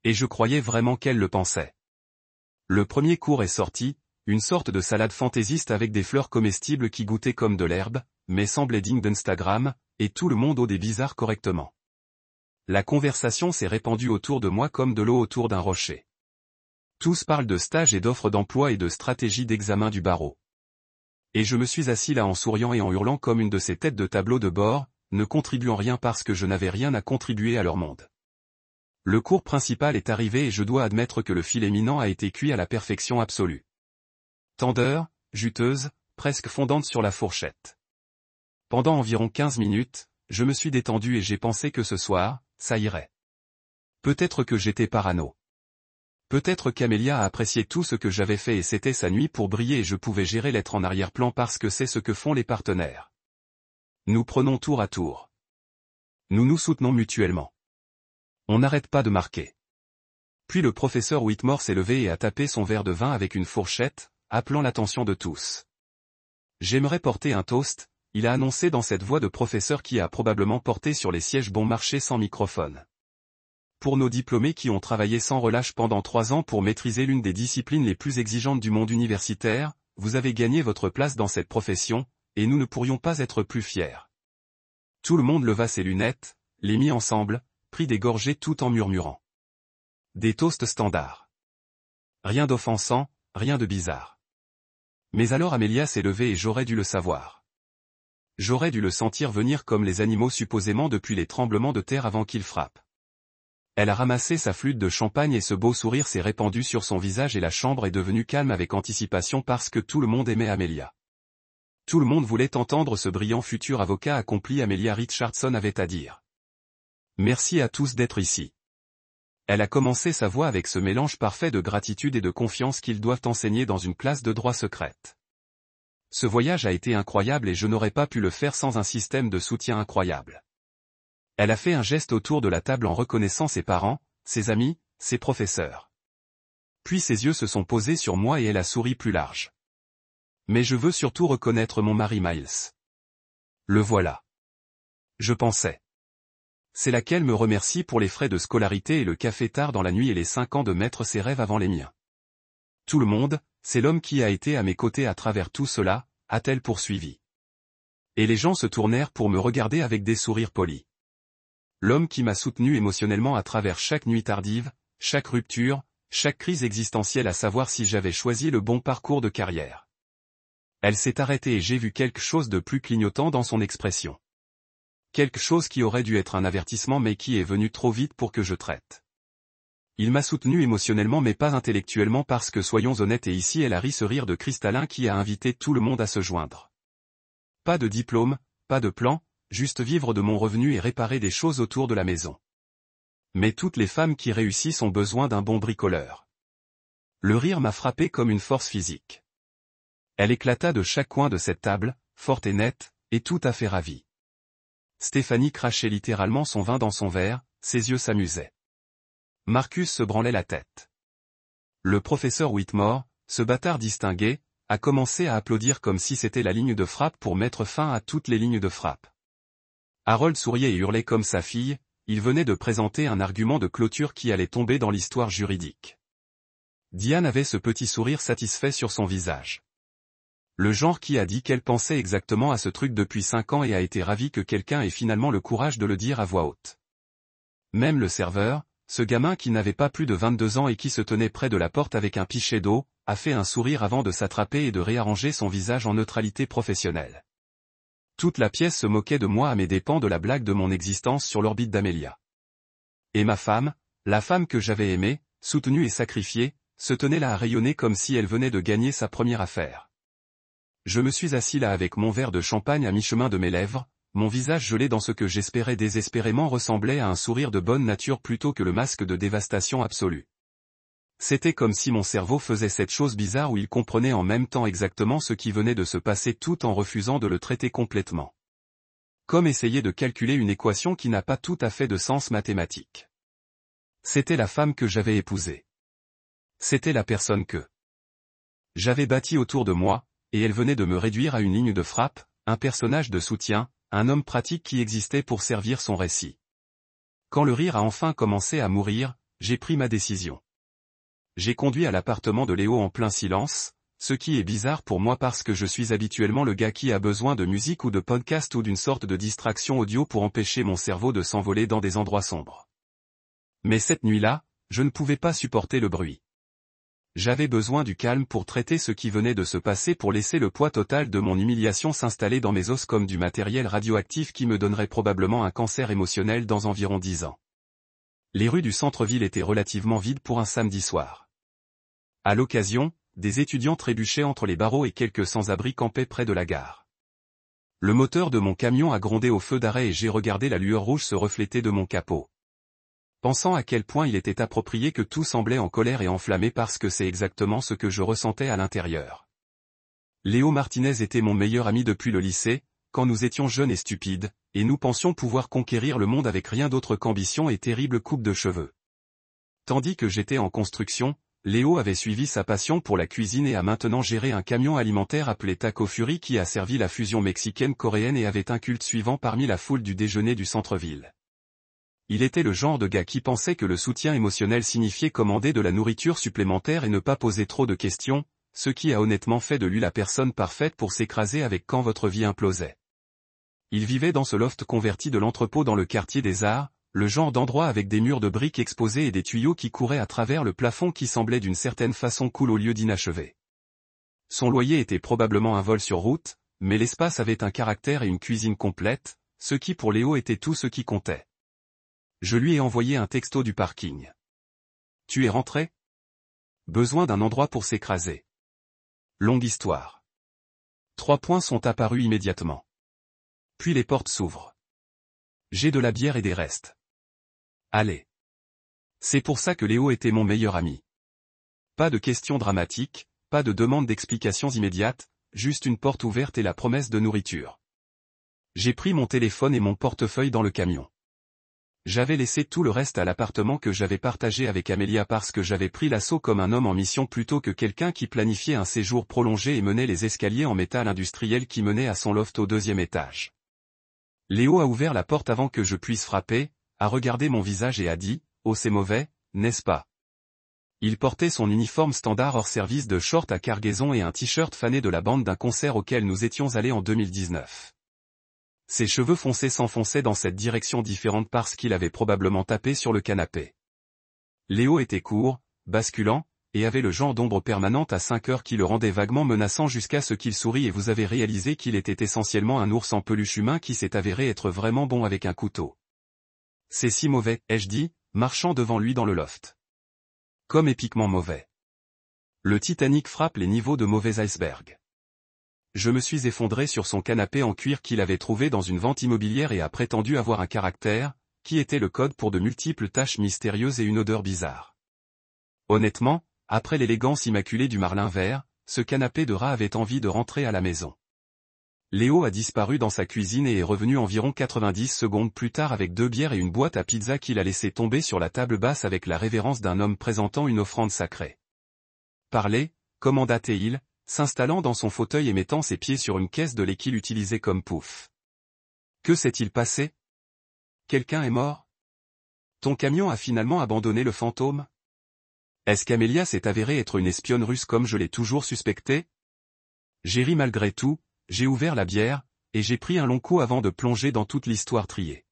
Et je croyais vraiment qu'elle le pensait. Le premier cours est sorti, une sorte de salade fantaisiste avec des fleurs comestibles qui goûtaient comme de l'herbe, mais semblaient dignes d'Instagram, et tout le monde odait bizarre correctement. La conversation s'est répandue autour de moi comme de l'eau autour d'un rocher. Tous parlent de stages et d'offres d'emploi et de stratégies d'examen du barreau. Et je me suis assis là en souriant et en hurlant comme une de ces têtes de tableau de bord, ne contribuant rien parce que je n'avais rien à contribuer à leur monde. Le cours principal est arrivé et je dois admettre que le filet minant a été cuit à la perfection absolue. Tendeur, juteuse, presque fondante sur la fourchette. Pendant environ 15 minutes, je me suis détendu et j'ai pensé que ce soir, ça irait. Peut-être que j'étais parano. Peut-être qu'Amélia a apprécié tout ce que j'avais fait et c'était sa nuit pour briller et je pouvais gérer l'être en arrière-plan parce que c'est ce que font les partenaires. Nous prenons tour à tour. Nous nous soutenons mutuellement. On n'arrête pas de marquer. Puis le professeur Whitmore s'est levé et a tapé son verre de vin avec une fourchette, appelant l'attention de tous. J'aimerais porter un toast, il a annoncé dans cette voix de professeur qui a probablement porté sur les sièges bon marché sans microphone. Pour nos diplômés qui ont travaillé sans relâche pendant 3 ans pour maîtriser l'une des disciplines les plus exigeantes du monde universitaire, vous avez gagné votre place dans cette profession, et nous ne pourrions pas être plus fiers. Tout le monde leva ses lunettes, les mit ensemble, prit des gorgées tout en murmurant. Des toasts standards. Rien d'offensant, rien de bizarre. Mais alors Amélia s'est levée et j'aurais dû le savoir. J'aurais dû le sentir venir comme les animaux supposément depuis les tremblements de terre avant qu'ils frappent. Elle a ramassé sa flûte de champagne et ce beau sourire s'est répandu sur son visage et la chambre est devenue calme avec anticipation parce que tout le monde aimait Amélia. Tout le monde voulait entendre ce brillant futur avocat accompli Amélia Richardson avait à dire. Merci à tous d'être ici. Elle a commencé sa voix avec ce mélange parfait de gratitude et de confiance qu'ils doivent enseigner dans une classe de droit secrète. Ce voyage a été incroyable et je n'aurais pas pu le faire sans un système de soutien incroyable. Elle a fait un geste autour de la table en reconnaissant ses parents, ses amis, ses professeurs. Puis ses yeux se sont posés sur moi et elle a souri plus large. Mais je veux surtout reconnaître mon mari Miles. Le voilà. Je pensais. C'est laquelle me remercie pour les frais de scolarité et le café tard dans la nuit et les 5 ans de mettre ses rêves avant les miens. Tout le monde, c'est l'homme qui a été à mes côtés à travers tout cela, a-t-elle poursuivi. Et les gens se tournèrent pour me regarder avec des sourires polis. L'homme qui m'a soutenu émotionnellement à travers chaque nuit tardive, chaque rupture, chaque crise existentielle à savoir si j'avais choisi le bon parcours de carrière. Elle s'est arrêtée et j'ai vu quelque chose de plus clignotant dans son expression. Quelque chose qui aurait dû être un avertissement mais qui est venu trop vite pour que je traite. Il m'a soutenu émotionnellement mais pas intellectuellement parce que soyons honnêtes et ici elle a ri ce rire de cristallin qui a invité tout le monde à se joindre. Pas de diplôme, pas de plan, juste vivre de mon revenu et réparer des choses autour de la maison. Mais toutes les femmes qui réussissent ont besoin d'un bon bricoleur. Le rire m'a frappé comme une force physique. Elle éclata de chaque coin de cette table, forte et nette, et tout à fait ravie. Stéphanie crachait littéralement son vin dans son verre, ses yeux s'amusaient. Marcus se branlait la tête. Le professeur Whitmore, ce bâtard distingué, a commencé à applaudir comme si c'était la ligne de frappe pour mettre fin à toutes les lignes de frappe. Harold souriait et hurlait comme sa fille, il venait de présenter un argument de clôture qui allait tomber dans l'histoire juridique. Diane avait ce petit sourire satisfait sur son visage. Le genre qui a dit qu'elle pensait exactement à ce truc depuis 5 ans et a été ravie que quelqu'un ait finalement le courage de le dire à voix haute. Même le serveur, ce gamin qui n'avait pas plus de 22 ans et qui se tenait près de la porte avec un pichet d'eau, a fait un sourire avant de s'attraper et de réarranger son visage en neutralité professionnelle. Toute la pièce se moquait de moi à mes dépens de la blague de mon existence sur l'orbite d'Amélia. Et ma femme, la femme que j'avais aimée, soutenue et sacrifiée, se tenait là à rayonner comme si elle venait de gagner sa première affaire. Je me suis assis là avec mon verre de champagne à mi-chemin de mes lèvres, mon visage gelé dans ce que j'espérais désespérément ressemblait à un sourire de bonne nature plutôt que le masque de dévastation absolue. C'était comme si mon cerveau faisait cette chose bizarre où il comprenait en même temps exactement ce qui venait de se passer tout en refusant de le traiter complètement. Comme essayer de calculer une équation qui n'a pas tout à fait de sens mathématique. C'était la femme que j'avais épousée. C'était la personne que j'avais bâtie autour de moi, et elle venait de me réduire à une ligne de frappe, un personnage de soutien, un homme pratique qui existait pour servir son récit. Quand le rire a enfin commencé à mourir, j'ai pris ma décision. J'ai conduit à l'appartement de Léo en plein silence, ce qui est bizarre pour moi parce que je suis habituellement le gars qui a besoin de musique ou de podcast ou d'une sorte de distraction audio pour empêcher mon cerveau de s'envoler dans des endroits sombres. Mais cette nuit-là, je ne pouvais pas supporter le bruit. J'avais besoin du calme pour traiter ce qui venait de se passer pour laisser le poids total de mon humiliation s'installer dans mes os comme du matériel radioactif qui me donnerait probablement un cancer émotionnel dans environ 10 ans. Les rues du centre-ville étaient relativement vides pour un samedi soir. À l'occasion, des étudiants trébuchaient entre les barreaux et quelques sans-abri campaient près de la gare. Le moteur de mon camion a grondé au feu d'arrêt et j'ai regardé la lueur rouge se refléter de mon capot. Pensant à quel point il était approprié que tout semblait en colère et enflammé parce que c'est exactement ce que je ressentais à l'intérieur. Léo Martinez était mon meilleur ami depuis le lycée, quand nous étions jeunes et stupides, et nous pensions pouvoir conquérir le monde avec rien d'autre qu'ambition et terrible coupe de cheveux. Tandis que j'étais en construction, Léo avait suivi sa passion pour la cuisine et a maintenant géré un camion alimentaire appelé Taco Fury qui a servi la fusion mexicaine-coréenne et avait un culte suivant parmi la foule du déjeuner du centre-ville. Il était le genre de gars qui pensait que le soutien émotionnel signifiait commander de la nourriture supplémentaire et ne pas poser trop de questions, ce qui a honnêtement fait de lui la personne parfaite pour s'écraser avec quand votre vie implosait. Il vivait dans ce loft converti de l'entrepôt dans le quartier des Arts, le genre d'endroit avec des murs de briques exposés et des tuyaux qui couraient à travers le plafond qui semblait d'une certaine façon cool au lieu d'inachevé. Son loyer était probablement un vol sur route, mais l'espace avait un caractère et une cuisine complète, ce qui pour Léo était tout ce qui comptait. Je lui ai envoyé un texto du parking. « Tu es rentré ? Besoin d'un endroit pour s'écraser. » Longue histoire. 3 points sont apparus immédiatement. Puis les portes s'ouvrent. J'ai de la bière et des restes. Allez. C'est pour ça que Léo était mon meilleur ami. Pas de questions dramatiques, pas de demande d'explications immédiates, juste une porte ouverte et la promesse de nourriture. J'ai pris mon téléphone et mon portefeuille dans le camion. J'avais laissé tout le reste à l'appartement que j'avais partagé avec Amélia parce que j'avais pris l'assaut comme un homme en mission plutôt que quelqu'un qui planifiait un séjour prolongé et menait les escaliers en métal industriel qui menaient à son loft au 2e étage. Léo a ouvert la porte avant que je puisse frapper, a regardé mon visage et a dit « Oh c'est mauvais, n'est-ce pas ?» Il portait son uniforme standard hors service de short à cargaison et un t-shirt fané de la bande d'un concert auquel nous étions allés en 2019. Ses cheveux foncés s'enfonçaient dans cette direction différente parce qu'il avait probablement tapé sur le canapé. Léo était court, basculant, et avait le genre d'ombre permanente à 5 heures qui le rendait vaguement menaçant jusqu'à ce qu'il sourit et vous avez réalisé qu'il était essentiellement un ours en peluche humain qui s'est avéré être vraiment bon avec un couteau. C'est si mauvais, ai-je dit, marchant devant lui dans le loft. Comme épiquement mauvais. Le Titanic frappe les niveaux de mauvais iceberg. Je me suis effondré sur son canapé en cuir qu'il avait trouvé dans une vente immobilière et a prétendu avoir un caractère, qui était le code pour de multiples tâches mystérieuses et une odeur bizarre. Honnêtement, après l'élégance immaculée du marlin vert, ce canapé de rat avait envie de rentrer à la maison. Léo a disparu dans sa cuisine et est revenu environ 90 secondes plus tard avec 2 bières et une boîte à pizza qu'il a laissé tomber sur la table basse avec la révérence d'un homme présentant une offrande sacrée. Parlez, commanda-t-il, s'installant dans son fauteuil et mettant ses pieds sur une caisse de lait qu'il utilisait comme pouf. Que s'est-il passé ? Quelqu'un est mort ? Ton camion a finalement abandonné le fantôme? Est-ce qu'Amelia s'est avérée être une espionne russe comme je l'ai toujours suspecté? J'ai ri malgré tout, j'ai ouvert la bière, et j'ai pris un long coup avant de plonger dans toute l'histoire triée.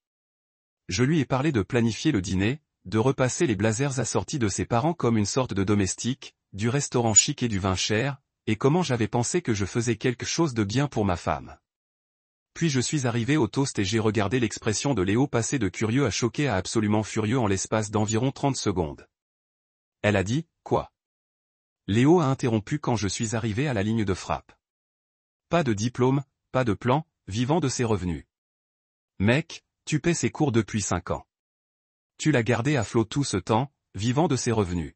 Je lui ai parlé de planifier le dîner, de repasser les blazers assortis de ses parents comme une sorte de domestique, du restaurant chic et du vin cher, et comment j'avais pensé que je faisais quelque chose de bien pour ma femme. Puis je suis arrivé au toast et j'ai regardé l'expression de Léo passer de curieux à choqué à absolument furieux en l'espace d'environ 30 secondes. Elle a dit, quoi? Léo a interrompu quand je suis arrivé à la ligne de frappe. Pas de diplôme, pas de plan, vivant de ses revenus. Mec, tu paies ses cours depuis 5 ans. Tu l'as gardé à flot tout ce temps, vivant de ses revenus.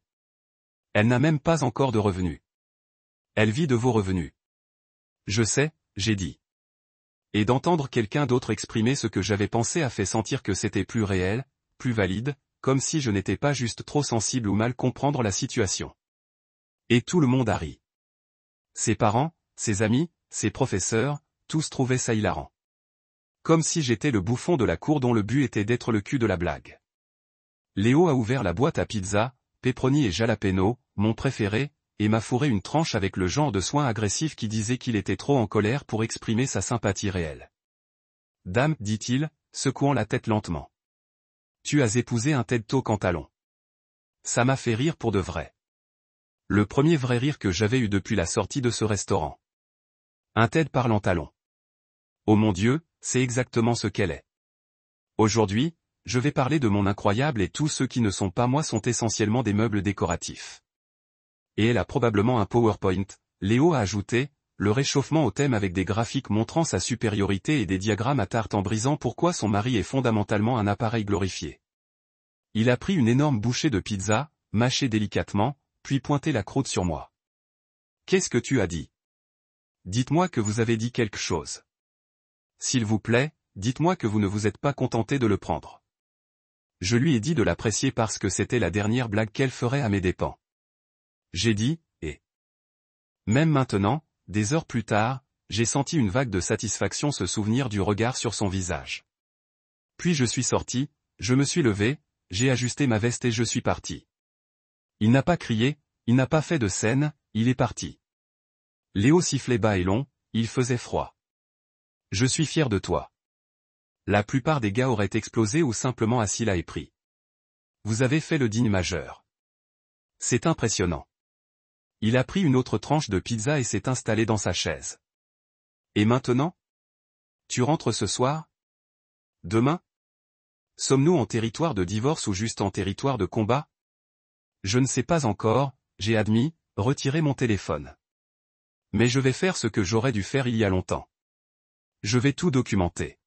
Elle n'a même pas encore de revenus. Elle vit de vos revenus. Je sais, j'ai dit. Et d'entendre quelqu'un d'autre exprimer ce que j'avais pensé a fait sentir que c'était plus réel, plus valide, comme si je n'étais pas juste trop sensible ou mal comprendre la situation. Et tout le monde a ri. Ses parents, ses amis, ses professeurs, tous trouvaient ça hilarant. Comme si j'étais le bouffon de la cour dont le but était d'être le cul de la blague. Léo a ouvert la boîte à pizza, pepperoni et jalapeno, mon préféré, et m'a fourré une tranche avec le genre de soin agressif qui disait qu'il était trop en colère pour exprimer sa sympathie réelle. Dame, dit-il, secouant la tête lentement. Tu as épousé un TED Talk en talons. Ça m'a fait rire pour de vrai. Le premier vrai rire que j'avais eu depuis la sortie de ce restaurant. Un TED parle en talons. Oh mon Dieu, c'est exactement ce qu'elle est. Aujourd'hui, je vais parler de mon incroyable et tous ceux qui ne sont pas moi sont essentiellement des meubles décoratifs. Et elle a probablement un PowerPoint, Léo a ajouté, le réchauffement au thème avec des graphiques montrant sa supériorité et des diagrammes à tarte en brisant pourquoi son mari est fondamentalement un appareil glorifié. Il a pris une énorme bouchée de pizza, mâché délicatement, puis pointé la croûte sur moi. Qu'est-ce que tu as dit? Dites-moi que vous avez dit quelque chose. S'il vous plaît, dites-moi que vous ne vous êtes pas contenté de le prendre. Je lui ai dit de l'apprécier parce que c'était la dernière blague qu'elle ferait à mes dépens. J'ai dit, et. Même maintenant, des heures plus tard, j'ai senti une vague de satisfaction se souvenir du regard sur son visage. Puis je suis sorti, je me suis levé, j'ai ajusté ma veste et je suis parti. Il n'a pas crié, il n'a pas fait de scène, il est parti. Léo sifflait bas et long, il faisait froid. Je suis fier de toi. La plupart des gars auraient explosé ou simplement assis là et pris. Vous avez fait le digne majeur. C'est impressionnant. Il a pris une autre tranche de pizza et s'est installé dans sa chaise. Et maintenant? Tu rentres ce soir? Demain? Sommes-nous en territoire de divorce ou juste en territoire de combat? Je ne sais pas encore, j'ai admis, retirer mon téléphone. Mais je vais faire ce que j'aurais dû faire il y a longtemps. Je vais tout documenter.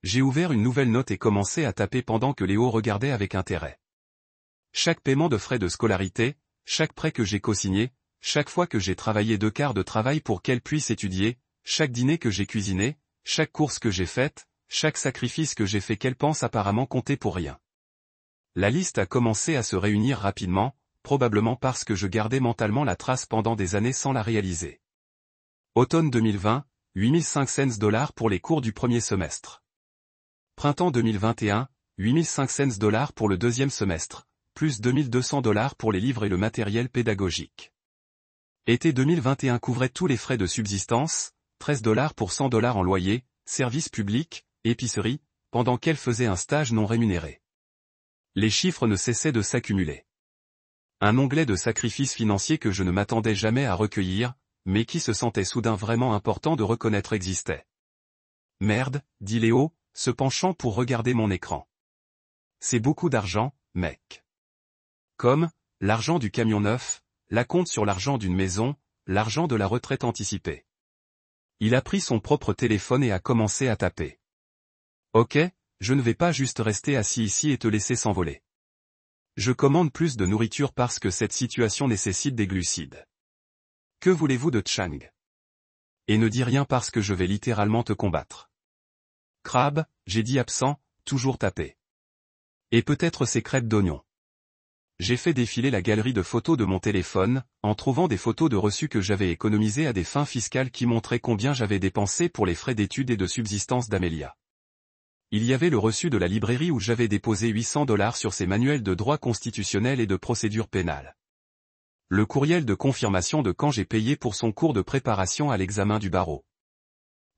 J'ai ouvert une nouvelle note et commencé à taper pendant que Léo regardait avec intérêt. Chaque paiement de frais de scolarité, chaque prêt que j'ai cosigné, chaque fois que j'ai travaillé 2 quarts de travail pour qu'elle puisse étudier, chaque dîner que j'ai cuisiné, chaque course que j'ai faite, chaque sacrifice que j'ai fait qu'elle pense apparemment compter pour rien. La liste a commencé à se réunir rapidement, probablement parce que je gardais mentalement la trace pendant des années sans la réaliser. Automne 2020, 8500 $ pour les cours du premier semestre. Printemps 2021, 8500 $ pour le deuxième semestre, plus 2200 $ pour les livres et le matériel pédagogique. Été 2021 couvrait tous les frais de subsistance, 13 $ pour 100 $ en loyer, services publics, épicerie, pendant qu'elle faisait un stage non rémunéré. Les chiffres ne cessaient de s'accumuler. Un onglet de sacrifices financiers que je ne m'attendais jamais à recueillir, mais qui se sentait soudain vraiment important de reconnaître existait. Merde, dit Léo, se penchant pour regarder mon écran. C'est beaucoup d'argent, mec. Comme, l'argent du camion neuf, l'acompte sur l'argent d'une maison, l'argent de la retraite anticipée. Il a pris son propre téléphone et a commencé à taper. Ok, je ne vais pas juste rester assis ici et te laisser s'envoler. Je commande plus de nourriture parce que cette situation nécessite des glucides. Que voulez-vous de Chang? Et ne dis rien parce que je vais littéralement te combattre. Crabe, j'ai dit absent, toujours tapé. Et peut-être ces crêpes d'oignon. J'ai fait défiler la galerie de photos de mon téléphone, en trouvant des photos de reçus que j'avais économisés à des fins fiscales qui montraient combien j'avais dépensé pour les frais d'études et de subsistance d'Amelia. Il y avait le reçu de la librairie où j'avais déposé $800 sur ses manuels de droit constitutionnel et de procédure pénale. Le courriel de confirmation de quand j'ai payé pour son cours de préparation à l'examen du barreau.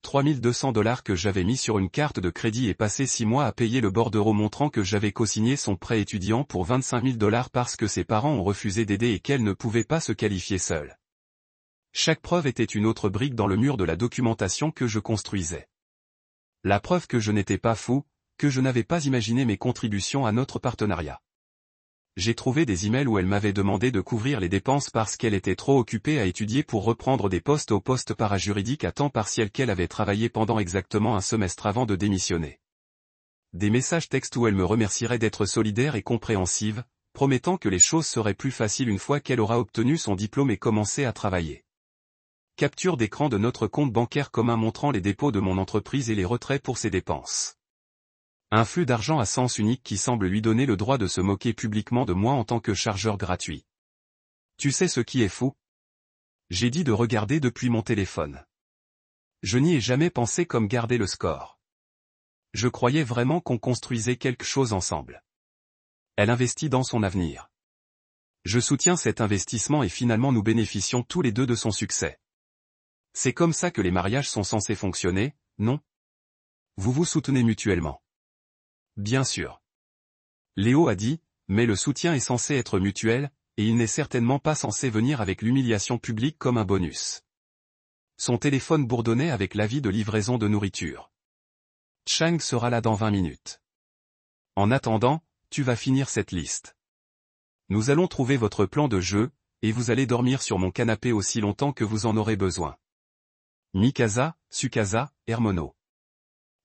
$3200 que j'avais mis sur une carte de crédit et passé 6 mois à payer le bordereau montrant que j'avais co-signé son prêt étudiant pour $25 000 parce que ses parents ont refusé d'aider et qu'elle ne pouvait pas se qualifier seule. Chaque preuve était une autre brique dans le mur de la documentation que je construisais. La preuve que je n'étais pas fou, que je n'avais pas imaginé mes contributions à notre partenariat. J'ai trouvé des emails où elle m'avait demandé de couvrir les dépenses parce qu'elle était trop occupée à étudier pour reprendre des postes au poste parajuridique à temps partiel qu'elle avait travaillé pendant exactement un semestre avant de démissionner. Des messages textes où elle me remercierait d'être solidaire et compréhensive, promettant que les choses seraient plus faciles une fois qu'elle aura obtenu son diplôme et commencé à travailler. Capture d'écran de notre compte bancaire commun montrant les dépôts de mon entreprise et les retraits pour ses dépenses. Un flux d'argent à sens unique qui semble lui donner le droit de se moquer publiquement de moi en tant que chargeur gratuit. Tu sais ce qui est fou? J'ai dit de regarder depuis mon téléphone. Je n'y ai jamais pensé comme garder le score. Je croyais vraiment qu'on construisait quelque chose ensemble. Elle investit dans son avenir. Je soutiens cet investissement et finalement nous bénéficions tous les deux de son succès. C'est comme ça que les mariages sont censés fonctionner, non? Vous vous soutenez mutuellement. Bien sûr. Léo a dit, mais le soutien est censé être mutuel, et il n'est certainement pas censé venir avec l'humiliation publique comme un bonus. Son téléphone bourdonnait avec l'avis de livraison de nourriture. Chang sera là dans 20 minutes. En attendant, tu vas finir cette liste. Nous allons trouver votre plan de jeu, et vous allez dormir sur mon canapé aussi longtemps que vous en aurez besoin. Mikasa, Tsukasa, Hermono.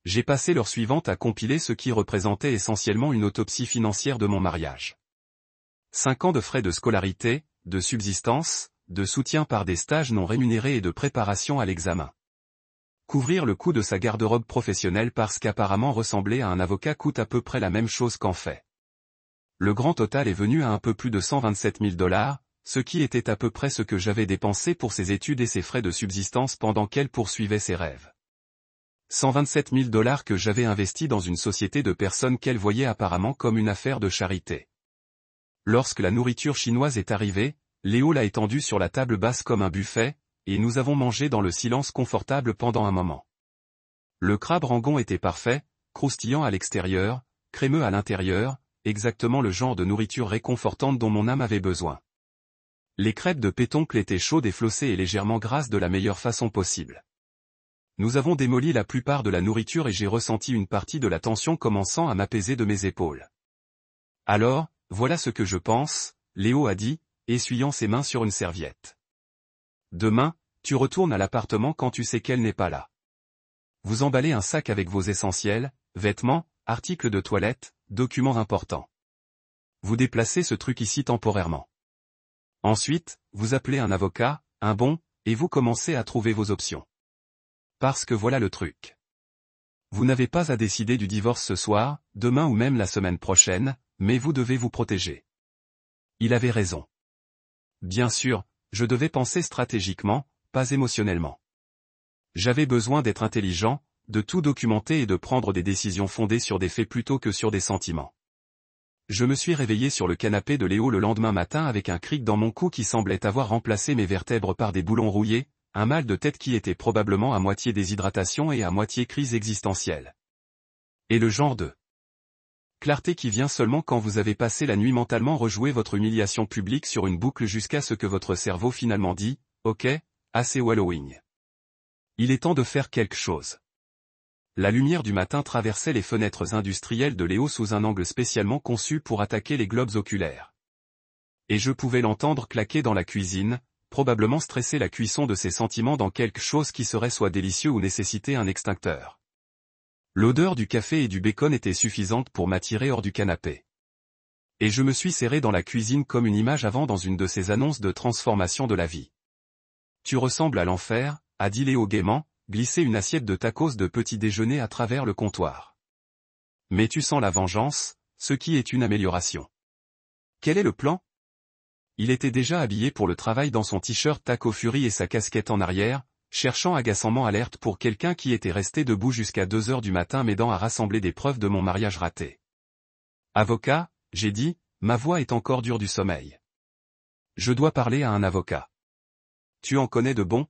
J'ai passé l'heure suivante à compiler ce qui représentait essentiellement une autopsie financière de mon mariage. 5 ans de frais de scolarité, de subsistance, de soutien par des stages non rémunérés et de préparation à l'examen. Couvrir le coût de sa garde-robe professionnelle parce qu'apparemment ressembler à un avocat coûte à peu près la même chose qu'en fait. Le grand total est venu à un peu plus de $127 000, ce qui était à peu près ce que j'avais dépensé pour ses études et ses frais de subsistance pendant qu'elle poursuivait ses rêves. $127 000 que j'avais investis dans une société de personnes qu'elle voyait apparemment comme une affaire de charité. Lorsque la nourriture chinoise est arrivée, Léo l'a étendue sur la table basse comme un buffet, et nous avons mangé dans le silence confortable pendant un moment. Le crabe rangon était parfait, croustillant à l'extérieur, crémeux à l'intérieur, exactement le genre de nourriture réconfortante dont mon âme avait besoin. Les crêpes de pétoncle étaient chaudes et flossées et légèrement grasses de la meilleure façon possible. Nous avons démoli la plupart de la nourriture et j'ai ressenti une partie de la tension commençant à m'apaiser de mes épaules. Alors, voilà ce que je pense, Léo a dit, essuyant ses mains sur une serviette. Demain, tu retournes à l'appartement quand tu sais qu'elle n'est pas là. Vous emballez un sac avec vos essentiels, vêtements, articles de toilette, documents importants. Vous déplacez ce truc ici temporairement. Ensuite, vous appelez un avocat, un bon, et vous commencez à trouver vos options. Parce que voilà le truc. Vous n'avez pas à décider du divorce ce soir, demain ou même la semaine prochaine, mais vous devez vous protéger. Il avait raison. Bien sûr, je devais penser stratégiquement, pas émotionnellement. J'avais besoin d'être intelligent, de tout documenter et de prendre des décisions fondées sur des faits plutôt que sur des sentiments. Je me suis réveillé sur le canapé de Léo le lendemain matin avec un cric dans mon cou qui semblait avoir remplacé mes vertèbres par des boulons rouillés, un mal de tête qui était probablement à moitié déshydratation et à moitié crise existentielle. Et le genre de clarté qui vient seulement quand vous avez passé la nuit mentalement rejoué votre humiliation publique sur une boucle jusqu'à ce que votre cerveau finalement dit, ok, assez wallowing. Il est temps de faire quelque chose. La lumière du matin traversait les fenêtres industrielles de Léo sous un angle spécialement conçu pour attaquer les globes oculaires. Et je pouvais l'entendre claquer dans la cuisine, probablement stresser la cuisson de ses sentiments dans quelque chose qui serait soit délicieux ou nécessiter un extincteur. L'odeur du café et du bacon était suffisante pour m'attirer hors du canapé. Et je me suis serré dans la cuisine comme une image avant dans une de ces annonces de transformation de la vie. Tu ressembles à l'enfer, a dit Léo gaiement, glisser une assiette de tacos de petit déjeuner à travers le comptoir. Mais tu sens la vengeance, ce qui est une amélioration. Quel est le plan? Il était déjà habillé pour le travail dans son t-shirt Taco Fury et sa casquette en arrière, cherchant agaçamment alerte pour quelqu'un qui était resté debout jusqu'à 2 heures du matin m'aidant à rassembler des preuves de mon mariage raté. Avocat, j'ai dit, ma voix est encore dure du sommeil. Je dois parler à un avocat. Tu en connais de bons?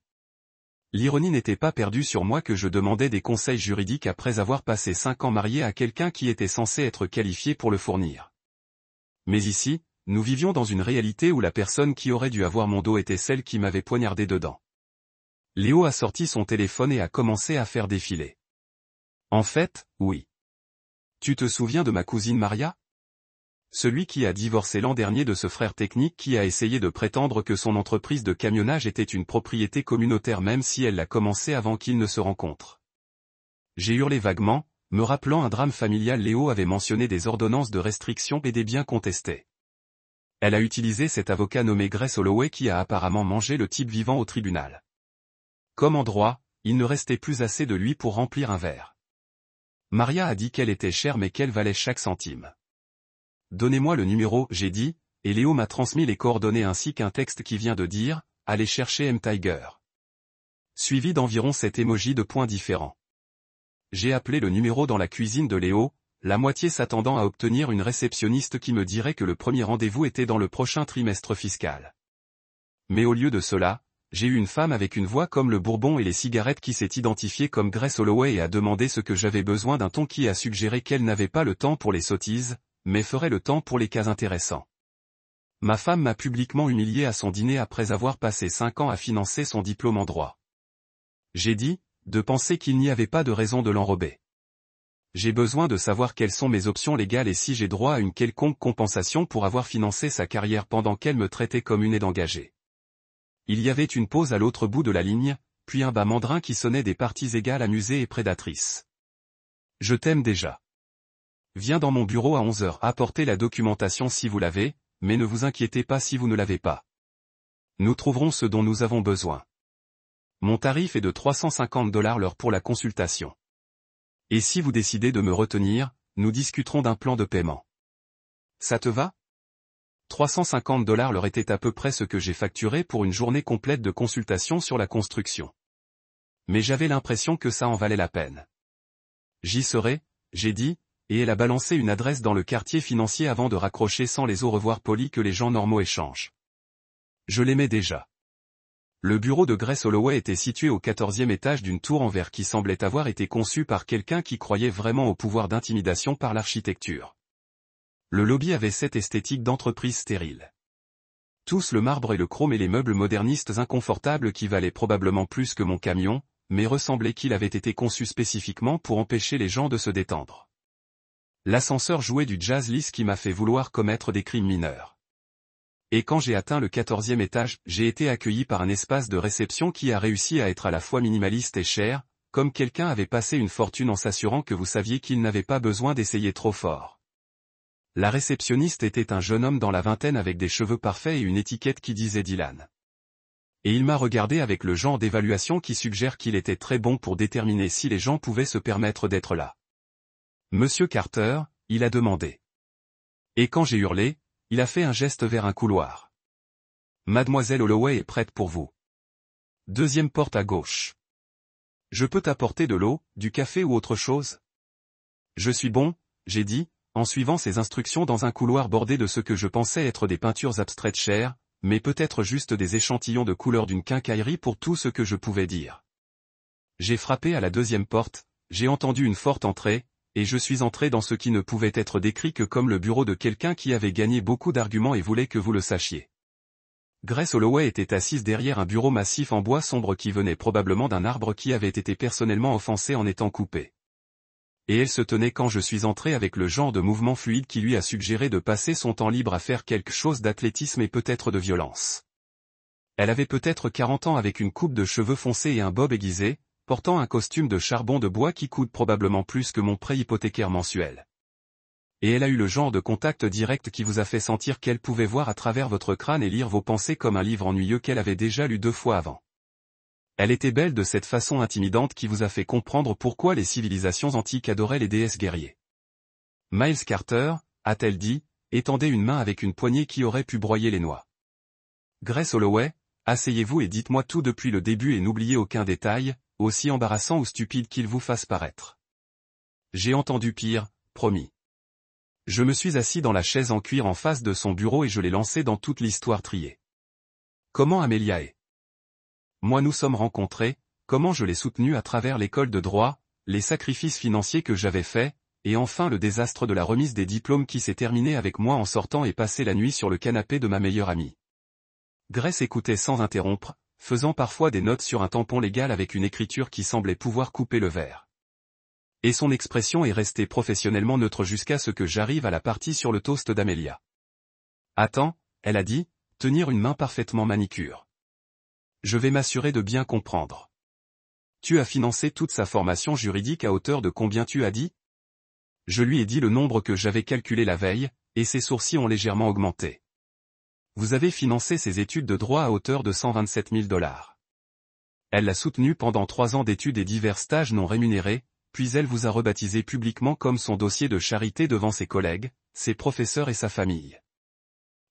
L'ironie n'était pas perdue sur moi que je demandais des conseils juridiques après avoir passé 5 ans marié à quelqu'un qui était censé être qualifié pour le fournir. Mais ici, nous vivions dans une réalité où la personne qui aurait dû avoir mon dos était celle qui m'avait poignardé dedans. Léo a sorti son téléphone et a commencé à faire défiler. En fait, oui. Tu te souviens de ma cousine Maria? Celui qui a divorcé l'an dernier de ce frère technique qui a essayé de prétendre que son entreprise de camionnage était une propriété communautaire même si elle l'a commencé avant qu'ils ne se rencontrent. J'ai hurlé vaguement, me rappelant un drame familial. Léo avait mentionné des ordonnances de restriction et des biens contestés. Elle a utilisé cet avocat nommé Grace Holloway qui a apparemment mangé le type vivant au tribunal. Comme en droit, il ne restait plus assez de lui pour remplir un verre. Maria a dit qu'elle était chère mais qu'elle valait chaque centime. Donnez-moi le numéro, j'ai dit, et Léo m'a transmis les coordonnées ainsi qu'un texte qui vient de dire, allez chercher M. Tiger. Suivi d'environ 7 émojis de points différents. J'ai appelé le numéro dans la cuisine de Léo, la moitié s'attendant à obtenir une réceptionniste qui me dirait que le premier rendez-vous était dans le prochain trimestre fiscal. Mais au lieu de cela, j'ai eu une femme avec une voix comme le bourbon et les cigarettes qui s'est identifiée comme Grace Holloway et a demandé ce que j'avais besoin d'un ton qui a suggéré qu'elle n'avait pas le temps pour les sottises, mais ferait le temps pour les cas intéressants. Ma femme m'a publiquement humilié à son dîner après avoir passé 5 ans à financer son diplôme en droit. J'ai dit, de penser qu'il n'y avait pas de raison de l'enrober. J'ai besoin de savoir quelles sont mes options légales et si j'ai droit à une quelconque compensation pour avoir financé sa carrière pendant qu'elle me traitait comme une aide engagée. Il y avait une pause à l'autre bout de la ligne, puis un bas mandrin qui sonnait des parties égales amusées et prédatrices. Je t'aime déjà. Viens dans mon bureau à 11 heures, apportez la documentation si vous l'avez, mais ne vous inquiétez pas si vous ne l'avez pas. Nous trouverons ce dont nous avons besoin. Mon tarif est de $350 l'heure pour la consultation. Et si vous décidez de me retenir, nous discuterons d'un plan de paiement. Ça te va? $350 l'heure était à peu près ce que j'ai facturé pour une journée complète de consultation sur la construction. Mais j'avais l'impression que ça en valait la peine. J'y serai, j'ai dit, et elle a balancé une adresse dans le quartier financier avant de raccrocher sans les au revoir polis que les gens normaux échangent. Je l'aimais déjà. Le bureau de Grace Holloway était situé au 14e étage d'une tour en verre qui semblait avoir été conçue par quelqu'un qui croyait vraiment au pouvoir d'intimidation par l'architecture. Le lobby avait cette esthétique d'entreprise stérile. Tous le marbre et le chrome et les meubles modernistes inconfortables qui valaient probablement plus que mon camion, mais ressemblaient qu'il avait été conçu spécifiquement pour empêcher les gens de se détendre. L'ascenseur jouait du jazz lisse qui m'a fait vouloir commettre des crimes mineurs. Et quand j'ai atteint le 14e étage, j'ai été accueilli par un espace de réception qui a réussi à être à la fois minimaliste et cher, comme quelqu'un avait passé une fortune en s'assurant que vous saviez qu'il n'avait pas besoin d'essayer trop fort. La réceptionniste était un jeune homme dans la vingtaine avec des cheveux parfaits et une étiquette qui disait Dylan. Et il m'a regardé avec le genre d'évaluation qui suggère qu'il était très bon pour déterminer si les gens pouvaient se permettre d'être là. Monsieur Carter, il a demandé. Et quand j'ai hurlé, il a fait un geste vers un couloir. Mademoiselle Holloway est prête pour vous. Deuxième porte à gauche. Je peux t'apporter de l'eau, du café ou autre chose? Je suis bon, j'ai dit, en suivant ses instructions dans un couloir bordé de ce que je pensais être des peintures abstraites chères, mais peut-être juste des échantillons de couleurs d'une quincaillerie pour tout ce que je pouvais dire. J'ai frappé à la deuxième porte, j'ai entendu une forte entrée, et je suis entré dans ce qui ne pouvait être décrit que comme le bureau de quelqu'un qui avait gagné beaucoup d'arguments et voulait que vous le sachiez. Grace Holloway était assise derrière un bureau massif en bois sombre qui venait probablement d'un arbre qui avait été personnellement offensé en étant coupé. Et elle se tenait quand je suis entré avec le genre de mouvement fluide qui lui a suggéré de passer son temps libre à faire quelque chose d'athlétisme et peut-être de violence. Elle avait peut-être 40 ans avec une coupe de cheveux foncés et un bob aiguisé, portant un costume de charbon de bois qui coûte probablement plus que mon prêt hypothécaire mensuel. Et elle a eu le genre de contact direct qui vous a fait sentir qu'elle pouvait voir à travers votre crâne et lire vos pensées comme un livre ennuyeux qu'elle avait déjà lu 2 fois avant. Elle était belle de cette façon intimidante qui vous a fait comprendre pourquoi les civilisations antiques adoraient les déesses guerriers. Miles Carter, a-t-elle dit, étendait une main avec une poignée qui aurait pu broyer les noix. Grace Holloway, asseyez-vous et dites-moi tout depuis le début et n'oubliez aucun détail, aussi embarrassant ou stupide qu'il vous fasse paraître. J'ai entendu pire, promis. Je me suis assis dans la chaise en cuir en face de son bureau et je l'ai lancé dans toute l'histoire triée. Comment Amélia est? Moi nous sommes rencontrés, comment je l'ai soutenue à travers l'école de droit, les sacrifices financiers que j'avais faits, et enfin le désastre de la remise des diplômes qui s'est terminé avec moi en sortant et passé la nuit sur le canapé de ma meilleure amie. Grace écoutait sans interrompre, faisant parfois des notes sur un tampon légal avec une écriture qui semblait pouvoir couper le verre. Et son expression est restée professionnellement neutre jusqu'à ce que j'arrive à la partie sur le toast d'Amélia. Attends, elle a dit, tenir une main parfaitement manicure. Je vais m'assurer de bien comprendre. Tu as financé toute sa formation juridique à hauteur de combien tu as dit? Je lui ai dit le nombre que j'avais calculé la veille, et ses sourcils ont légèrement augmenté. Vous avez financé ses études de droit à hauteur de 127 000 $. Elle l'a soutenu pendant 3 ans d'études et divers stages non rémunérés, puis elle vous a rebaptisé publiquement comme son dossier de charité devant ses collègues, ses professeurs et sa famille.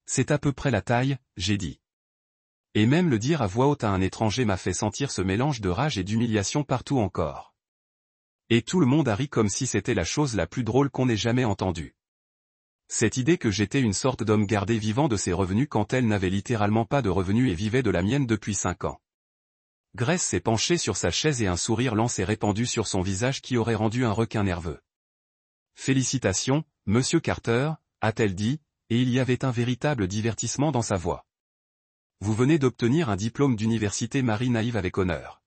C'est à peu près la taille, j'ai dit. Et même le dire à voix haute à un étranger m'a fait sentir ce mélange de rage et d'humiliation partout encore. Et tout le monde a ri comme si c'était la chose la plus drôle qu'on ait jamais entendue. Cette idée que j'étais une sorte d'homme gardé vivant de ses revenus quand elle n'avait littéralement pas de revenus et vivait de la mienne depuis 5 ans. Grace s'est penchée sur sa chaise et un sourire lent s'est répandu sur son visage qui aurait rendu un requin nerveux. Félicitations, Monsieur Carter, a-t-elle dit, et il y avait un véritable divertissement dans sa voix. Vous venez d'obtenir un diplôme d'université Marie naïve avec honneur.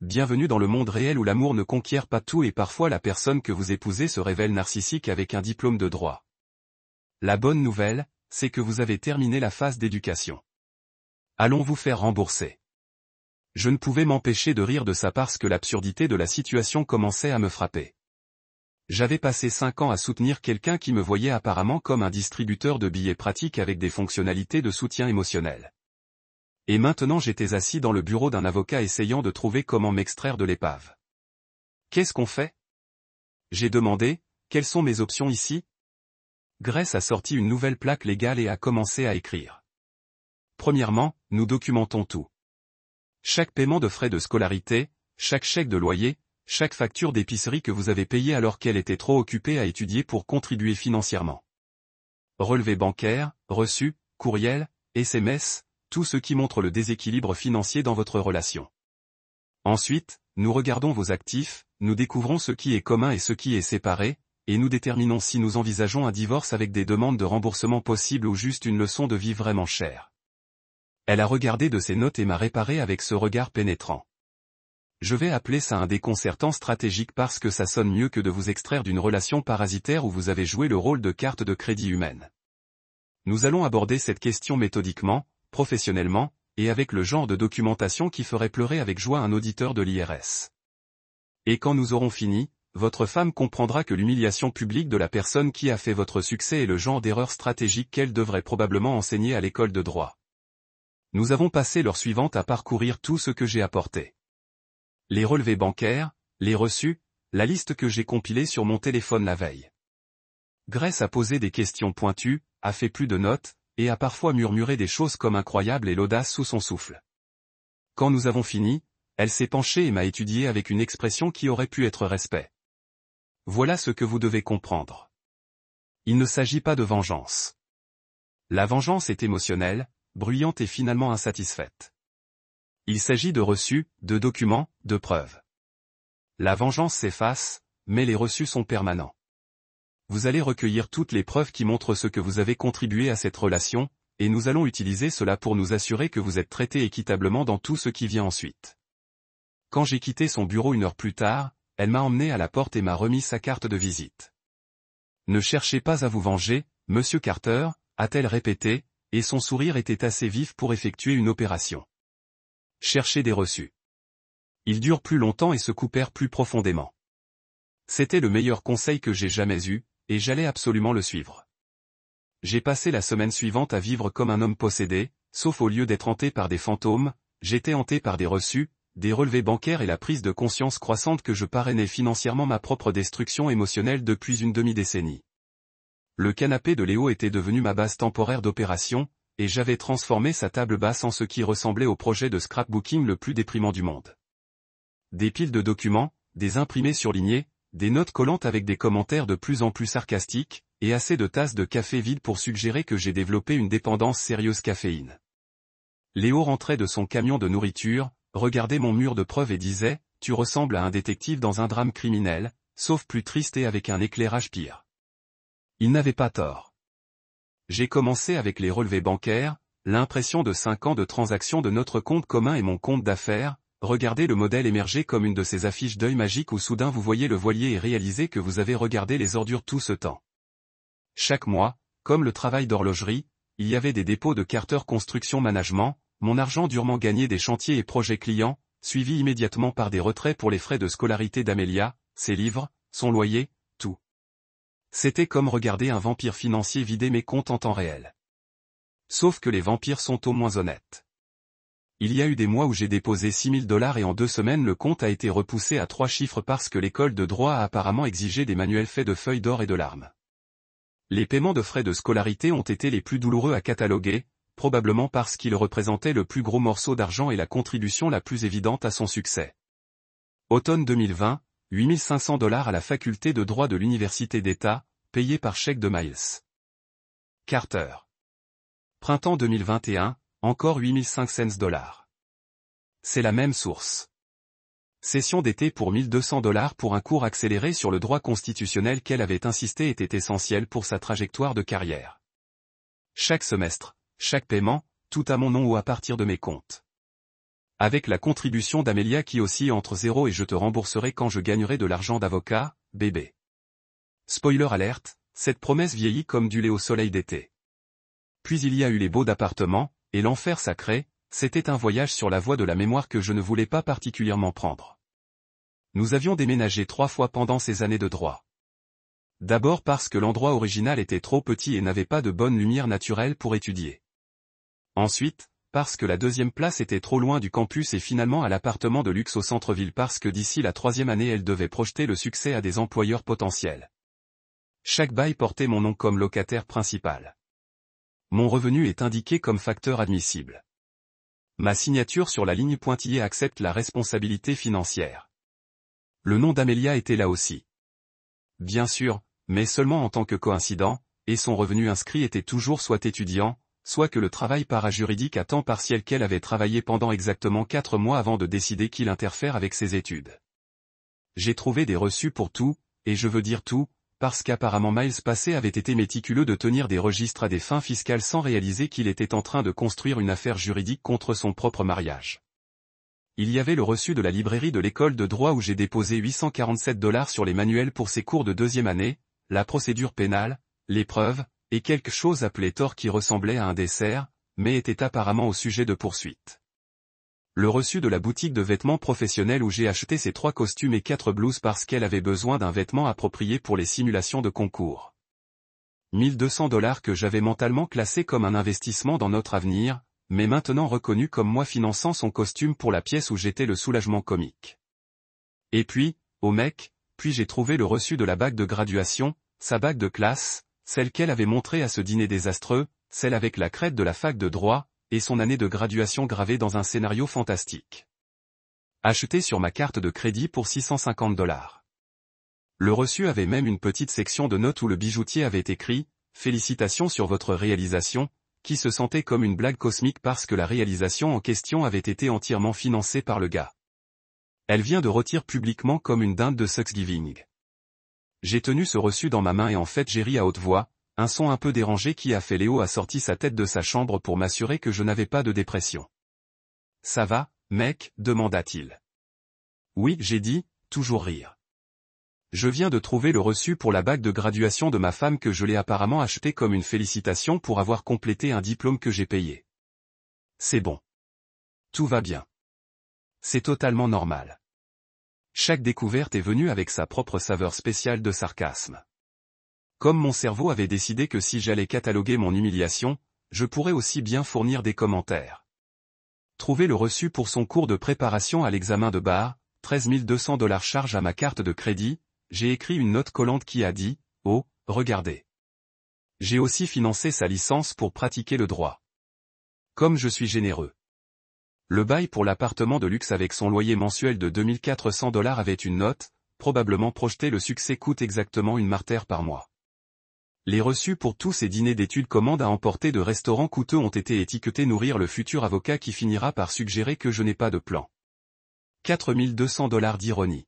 Bienvenue dans le monde réel où l'amour ne conquiert pas tout et parfois la personne que vous épousez se révèle narcissique avec un diplôme de droit. La bonne nouvelle, c'est que vous avez terminé la phase d'éducation. Allons vous faire rembourser. Je ne pouvais m'empêcher de rire de ça parce que l'absurdité de la situation commençait à me frapper. J'avais passé 5 ans à soutenir quelqu'un qui me voyait apparemment comme un distributeur de billets pratiques avec des fonctionnalités de soutien émotionnel. Et maintenant j'étais assis dans le bureau d'un avocat essayant de trouver comment m'extraire de l'épave. Qu'est-ce qu'on fait? J'ai demandé, quelles sont mes options ici? Grace a sorti une nouvelle plaque légale et a commencé à écrire. Premièrement, nous documentons tout. Chaque paiement de frais de scolarité, chaque chèque de loyer, chaque facture d'épicerie que vous avez payée alors qu'elle était trop occupée à étudier pour contribuer financièrement. Relevés bancaires, reçus, courriels, SMS, tout ce qui montre le déséquilibre financier dans votre relation. Ensuite, nous regardons vos actifs, nous découvrons ce qui est commun et ce qui est séparé, et nous déterminons si nous envisageons un divorce avec des demandes de remboursement possibles ou juste une leçon de vie vraiment chère. Elle a regardé de ses notes et m'a réparé avec ce regard pénétrant. Je vais appeler ça un déconcertant stratégique parce que ça sonne mieux que de vous extraire d'une relation parasitaire où vous avez joué le rôle de carte de crédit humaine. Nous allons aborder cette question méthodiquement, professionnellement, et avec le genre de documentation qui ferait pleurer avec joie un auditeur de l'IRS. Et quand nous aurons fini, votre femme comprendra que l'humiliation publique de la personne qui a fait votre succès est le genre d'erreur stratégique qu'elle devrait probablement enseigner à l'école de droit. Nous avons passé l'heure suivante à parcourir tout ce que j'ai apporté. Les relevés bancaires, les reçus, la liste que j'ai compilée sur mon téléphone la veille. Grace a posé des questions pointues, a fait plus de notes, et a parfois murmuré des choses comme incroyables et l'audace sous son souffle. Quand nous avons fini, elle s'est penchée et m'a étudié avec une expression qui aurait pu être respect. Voilà ce que vous devez comprendre. Il ne s'agit pas de vengeance. La vengeance est émotionnelle, bruyante et finalement insatisfaite. Il s'agit de reçus, de documents, de preuves. La vengeance s'efface, mais les reçus sont permanents. Vous allez recueillir toutes les preuves qui montrent ce que vous avez contribué à cette relation, et nous allons utiliser cela pour nous assurer que vous êtes traité équitablement dans tout ce qui vient ensuite. Quand j'ai quitté son bureau 1 heure plus tard, elle m'a emmené à la porte et m'a remis sa carte de visite. Ne cherchez pas à vous venger, Monsieur Carter, a-t-elle répété, et son sourire était assez vif pour effectuer une opération. Cherchez des reçus. Ils durent plus longtemps et se coupèrent plus profondément. C'était le meilleur conseil que j'ai jamais eu, et j'allais absolument le suivre. J'ai passé la semaine suivante à vivre comme un homme possédé, sauf au lieu d'être hanté par des fantômes, j'étais hanté par des reçus, des relevés bancaires et la prise de conscience croissante que je parrainais financièrement ma propre destruction émotionnelle depuis une demi-décennie. Le canapé de Léo était devenu ma base temporaire d'opération, et j'avais transformé sa table basse en ce qui ressemblait au projet de scrapbooking le plus déprimant du monde. Des piles de documents, des imprimés surlignés, des notes collantes avec des commentaires de plus en plus sarcastiques, et assez de tasses de café vides pour suggérer que j'ai développé une dépendance sérieuse caféine. Léo rentrait de son camion de nourriture, regardait mon mur de preuves et disait « Tu ressembles à un détective dans un drame criminel, sauf plus triste et avec un éclairage pire. » Il n'avait pas tort. J'ai commencé avec les relevés bancaires, l'impression de 5 ans de transactions de notre compte commun et mon compte d'affaires, regardez le modèle émerger comme une de ces affiches d'œil magique où soudain vous voyez le voilier et réalisez que vous avez regardé les ordures tout ce temps. Chaque mois, comme le travail d'horlogerie, il y avait des dépôts de Carter Construction Management, mon argent durement gagné des chantiers et projets clients, suivi immédiatement par des retraits pour les frais de scolarité d'Amélia, ses livres, son loyer, tout. C'était comme regarder un vampire financier vider mes comptes en temps réel. Sauf que les vampires sont au moins honnêtes. Il y a eu des mois où j'ai déposé $6 000 et en 2 semaines le compte a été repoussé à 3 chiffres parce que l'école de droit a apparemment exigé des manuels faits de feuilles d'or et de larmes. Les paiements de frais de scolarité ont été les plus douloureux à cataloguer, probablement parce qu'ils représentaient le plus gros morceau d'argent et la contribution la plus évidente à son succès. Automne 2020, $8 500 à la faculté de droit de l'université d'État, payé par chèque de Miles Carter. Printemps 2021, encore $8 500. C'est la même source. Session d'été pour $1 200 pour un cours accéléré sur le droit constitutionnel qu'elle avait insisté était essentiel pour sa trajectoire de carrière. Chaque semestre, chaque paiement, tout à mon nom ou à partir de mes comptes. Avec la contribution d'Amélia qui oscille entre 0 et je te rembourserai quand je gagnerai de l'argent d'avocat, bébé. Spoiler alerte, cette promesse vieillit comme du lait au soleil d'été. Puis il y a eu les baux d'appartement, et l'enfer sacré, c'était un voyage sur la voie de la mémoire que je ne voulais pas particulièrement prendre. Nous avions déménagé 3 fois pendant ces années de droit. D'abord parce que l'endroit original était trop petit et n'avait pas de bonne lumière naturelle pour étudier. Ensuite, parce que la 2e place était trop loin du campus et finalement à l'appartement de luxe au centre-ville parce que d'ici la 3e année elle devait projeter le succès à des employeurs potentiels. Chaque bail portait mon nom comme locataire principal. Mon revenu est indiqué comme facteur admissible. Ma signature sur la ligne pointillée accepte la responsabilité financière. Le nom d'Amélia était là aussi. Bien sûr, mais seulement en tant que coïncident, et son revenu inscrit était toujours soit étudiant, soit que le travail parajuridique à temps partiel qu'elle avait travaillé pendant exactement 4 mois avant de décider qu'il interfère avec ses études. J'ai trouvé des reçus pour tout, et je veux dire tout, parce qu'apparemment Miles Passé avait été méticuleux de tenir des registres à des fins fiscales sans réaliser qu'il était en train de construire une affaire juridique contre son propre mariage. Il y avait le reçu de la librairie de l'école de droit où j'ai déposé $847 sur les manuels pour ses cours de 2e année, la procédure pénale, l'épreuve, et quelque chose à pléthore qui ressemblait à un dessert, mais était apparemment au sujet de poursuites. Le reçu de la boutique de vêtements professionnels où j'ai acheté ces 3 costumes et 4 blouses parce qu'elle avait besoin d'un vêtement approprié pour les simulations de concours. $1 200 que j'avais mentalement classé comme un investissement dans notre avenir, mais maintenant reconnu comme moi finançant son costume pour la pièce où j'étais le soulagement comique. Et puis, au mec, puis j'ai trouvé le reçu de la bague de graduation, sa bague de classe, celle qu'elle avait montrée à ce dîner désastreux, celle avec la crête de la fac de droit, et son année de graduation gravée dans un scénario fantastique. Acheté sur ma carte de crédit pour $650. Le reçu avait même une petite section de notes où le bijoutier avait écrit « Félicitations sur votre réalisation », qui se sentait comme une blague cosmique parce que la réalisation en question avait été entièrement financée par le gars. Elle vient de retirer publiquement comme une dinde de Thanksgiving. J'ai tenu ce reçu dans ma main et en fait j'ai ri à haute voix, un son un peu dérangé qui a fait Léo a sorti sa tête de sa chambre pour m'assurer que je n'avais pas de dépression. « Ça va, mec ?» demanda-t-il. Oui, j'ai dit, toujours rire. Je viens de trouver le reçu pour la bague de graduation de ma femme que je l'ai apparemment acheté comme une félicitation pour avoir complété un diplôme que j'ai payé. C'est bon. Tout va bien. C'est totalement normal. Chaque découverte est venue avec sa propre saveur spéciale de sarcasme. Comme mon cerveau avait décidé que si j'allais cataloguer mon humiliation, je pourrais aussi bien fournir des commentaires. Trouver le reçu pour son cours de préparation à l'examen de bar, $13 200 charge à ma carte de crédit, j'ai écrit une note collante qui a dit « Oh, regardez ». J'ai aussi financé sa licence pour pratiquer le droit. Comme je suis généreux. Le bail pour l'appartement de luxe avec son loyer mensuel de $2400 avait une note, probablement projeté le succès coûte exactement une martère par mois. Les reçus pour tous ces dîners d'études commandes à emporter de restaurants coûteux ont été étiquetés nourrir le futur avocat qui finira par suggérer que je n'ai pas de plan. $4200 d'ironie.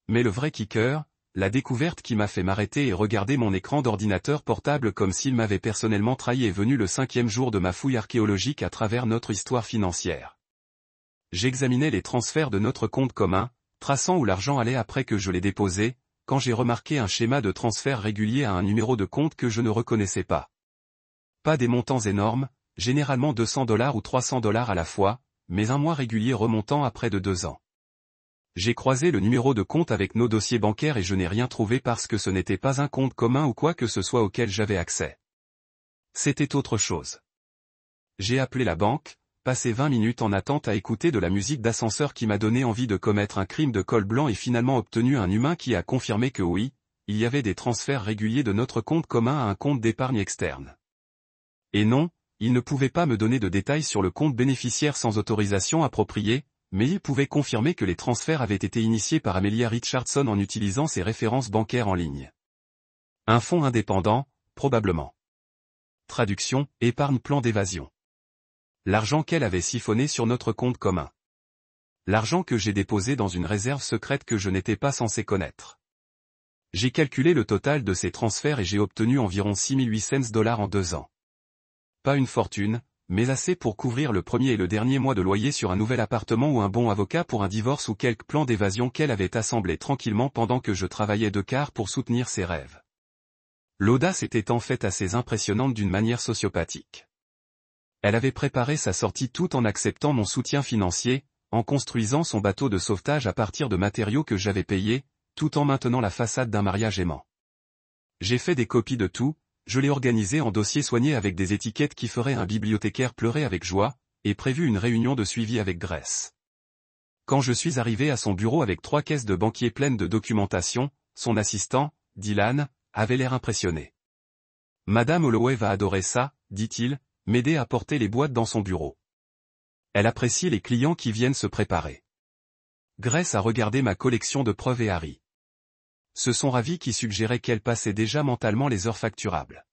Mais le vrai kicker, la découverte qui m'a fait m'arrêter et regarder mon écran d'ordinateur portable comme s'il m'avait personnellement trahi est venu le 5e jour de ma fouille archéologique à travers notre histoire financière. J'examinais les transferts de notre compte commun, traçant où l'argent allait après que je l'ai déposé, quand j'ai remarqué un schéma de transfert régulier à un numéro de compte que je ne reconnaissais pas. Pas des montants énormes, généralement $200 ou $300 à la fois, mais un mois régulier remontant à près de 2 ans. J'ai croisé le numéro de compte avec nos dossiers bancaires et je n'ai rien trouvé parce que ce n'était pas un compte commun ou quoi que ce soit auquel j'avais accès. C'était autre chose. J'ai appelé la banque, passé 20 minutes en attente à écouter de la musique d'ascenseur qui m'a donné envie de commettre un crime de col blanc et finalement obtenu un humain qui a confirmé que oui, il y avait des transferts réguliers de notre compte commun à un compte d'épargne externe. Et non, il ne pouvait pas me donner de détails sur le compte bénéficiaire sans autorisation appropriée, mais il pouvait confirmer que les transferts avaient été initiés par Amelia Richardson en utilisant ses références bancaires en ligne. Un fonds indépendant, probablement. Traduction, épargne plan d'évasion. L'argent qu'elle avait siphonné sur notre compte commun. L'argent que j'ai déposé dans une réserve secrète que je n'étais pas censé connaître. J'ai calculé le total de ces transferts et j'ai obtenu environ $6,800 en 2 ans. Pas une fortune, mais assez pour couvrir le premier et le dernier mois de loyer sur un nouvel appartement ou un bon avocat pour un divorce ou quelques plans d'évasion qu'elle avait assemblés tranquillement pendant que je travaillais de quart pour soutenir ses rêves. L'audace était en fait assez impressionnante d'une manière sociopathique. Elle avait préparé sa sortie tout en acceptant mon soutien financier, en construisant son bateau de sauvetage à partir de matériaux que j'avais payés, tout en maintenant la façade d'un mariage aimant. J'ai fait des copies de tout, je l'ai organisé en dossier soigné avec des étiquettes qui feraient un bibliothécaire pleurer avec joie, et prévu une réunion de suivi avec Grace. Quand je suis arrivé à son bureau avec 3 caisses de banquier pleines de documentation, son assistant, Dylan, avait l'air impressionné. « Madame Holloway va adorer ça », dit-il, m'aider à porter les boîtes dans son bureau. Elle apprécie les clients qui viennent se préparer. Grace a regardé ma collection de preuves et a ri. Ce sont ravis qui suggéraient qu'elle passait déjà mentalement les heures facturables.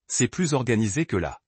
C'est plus organisé que là.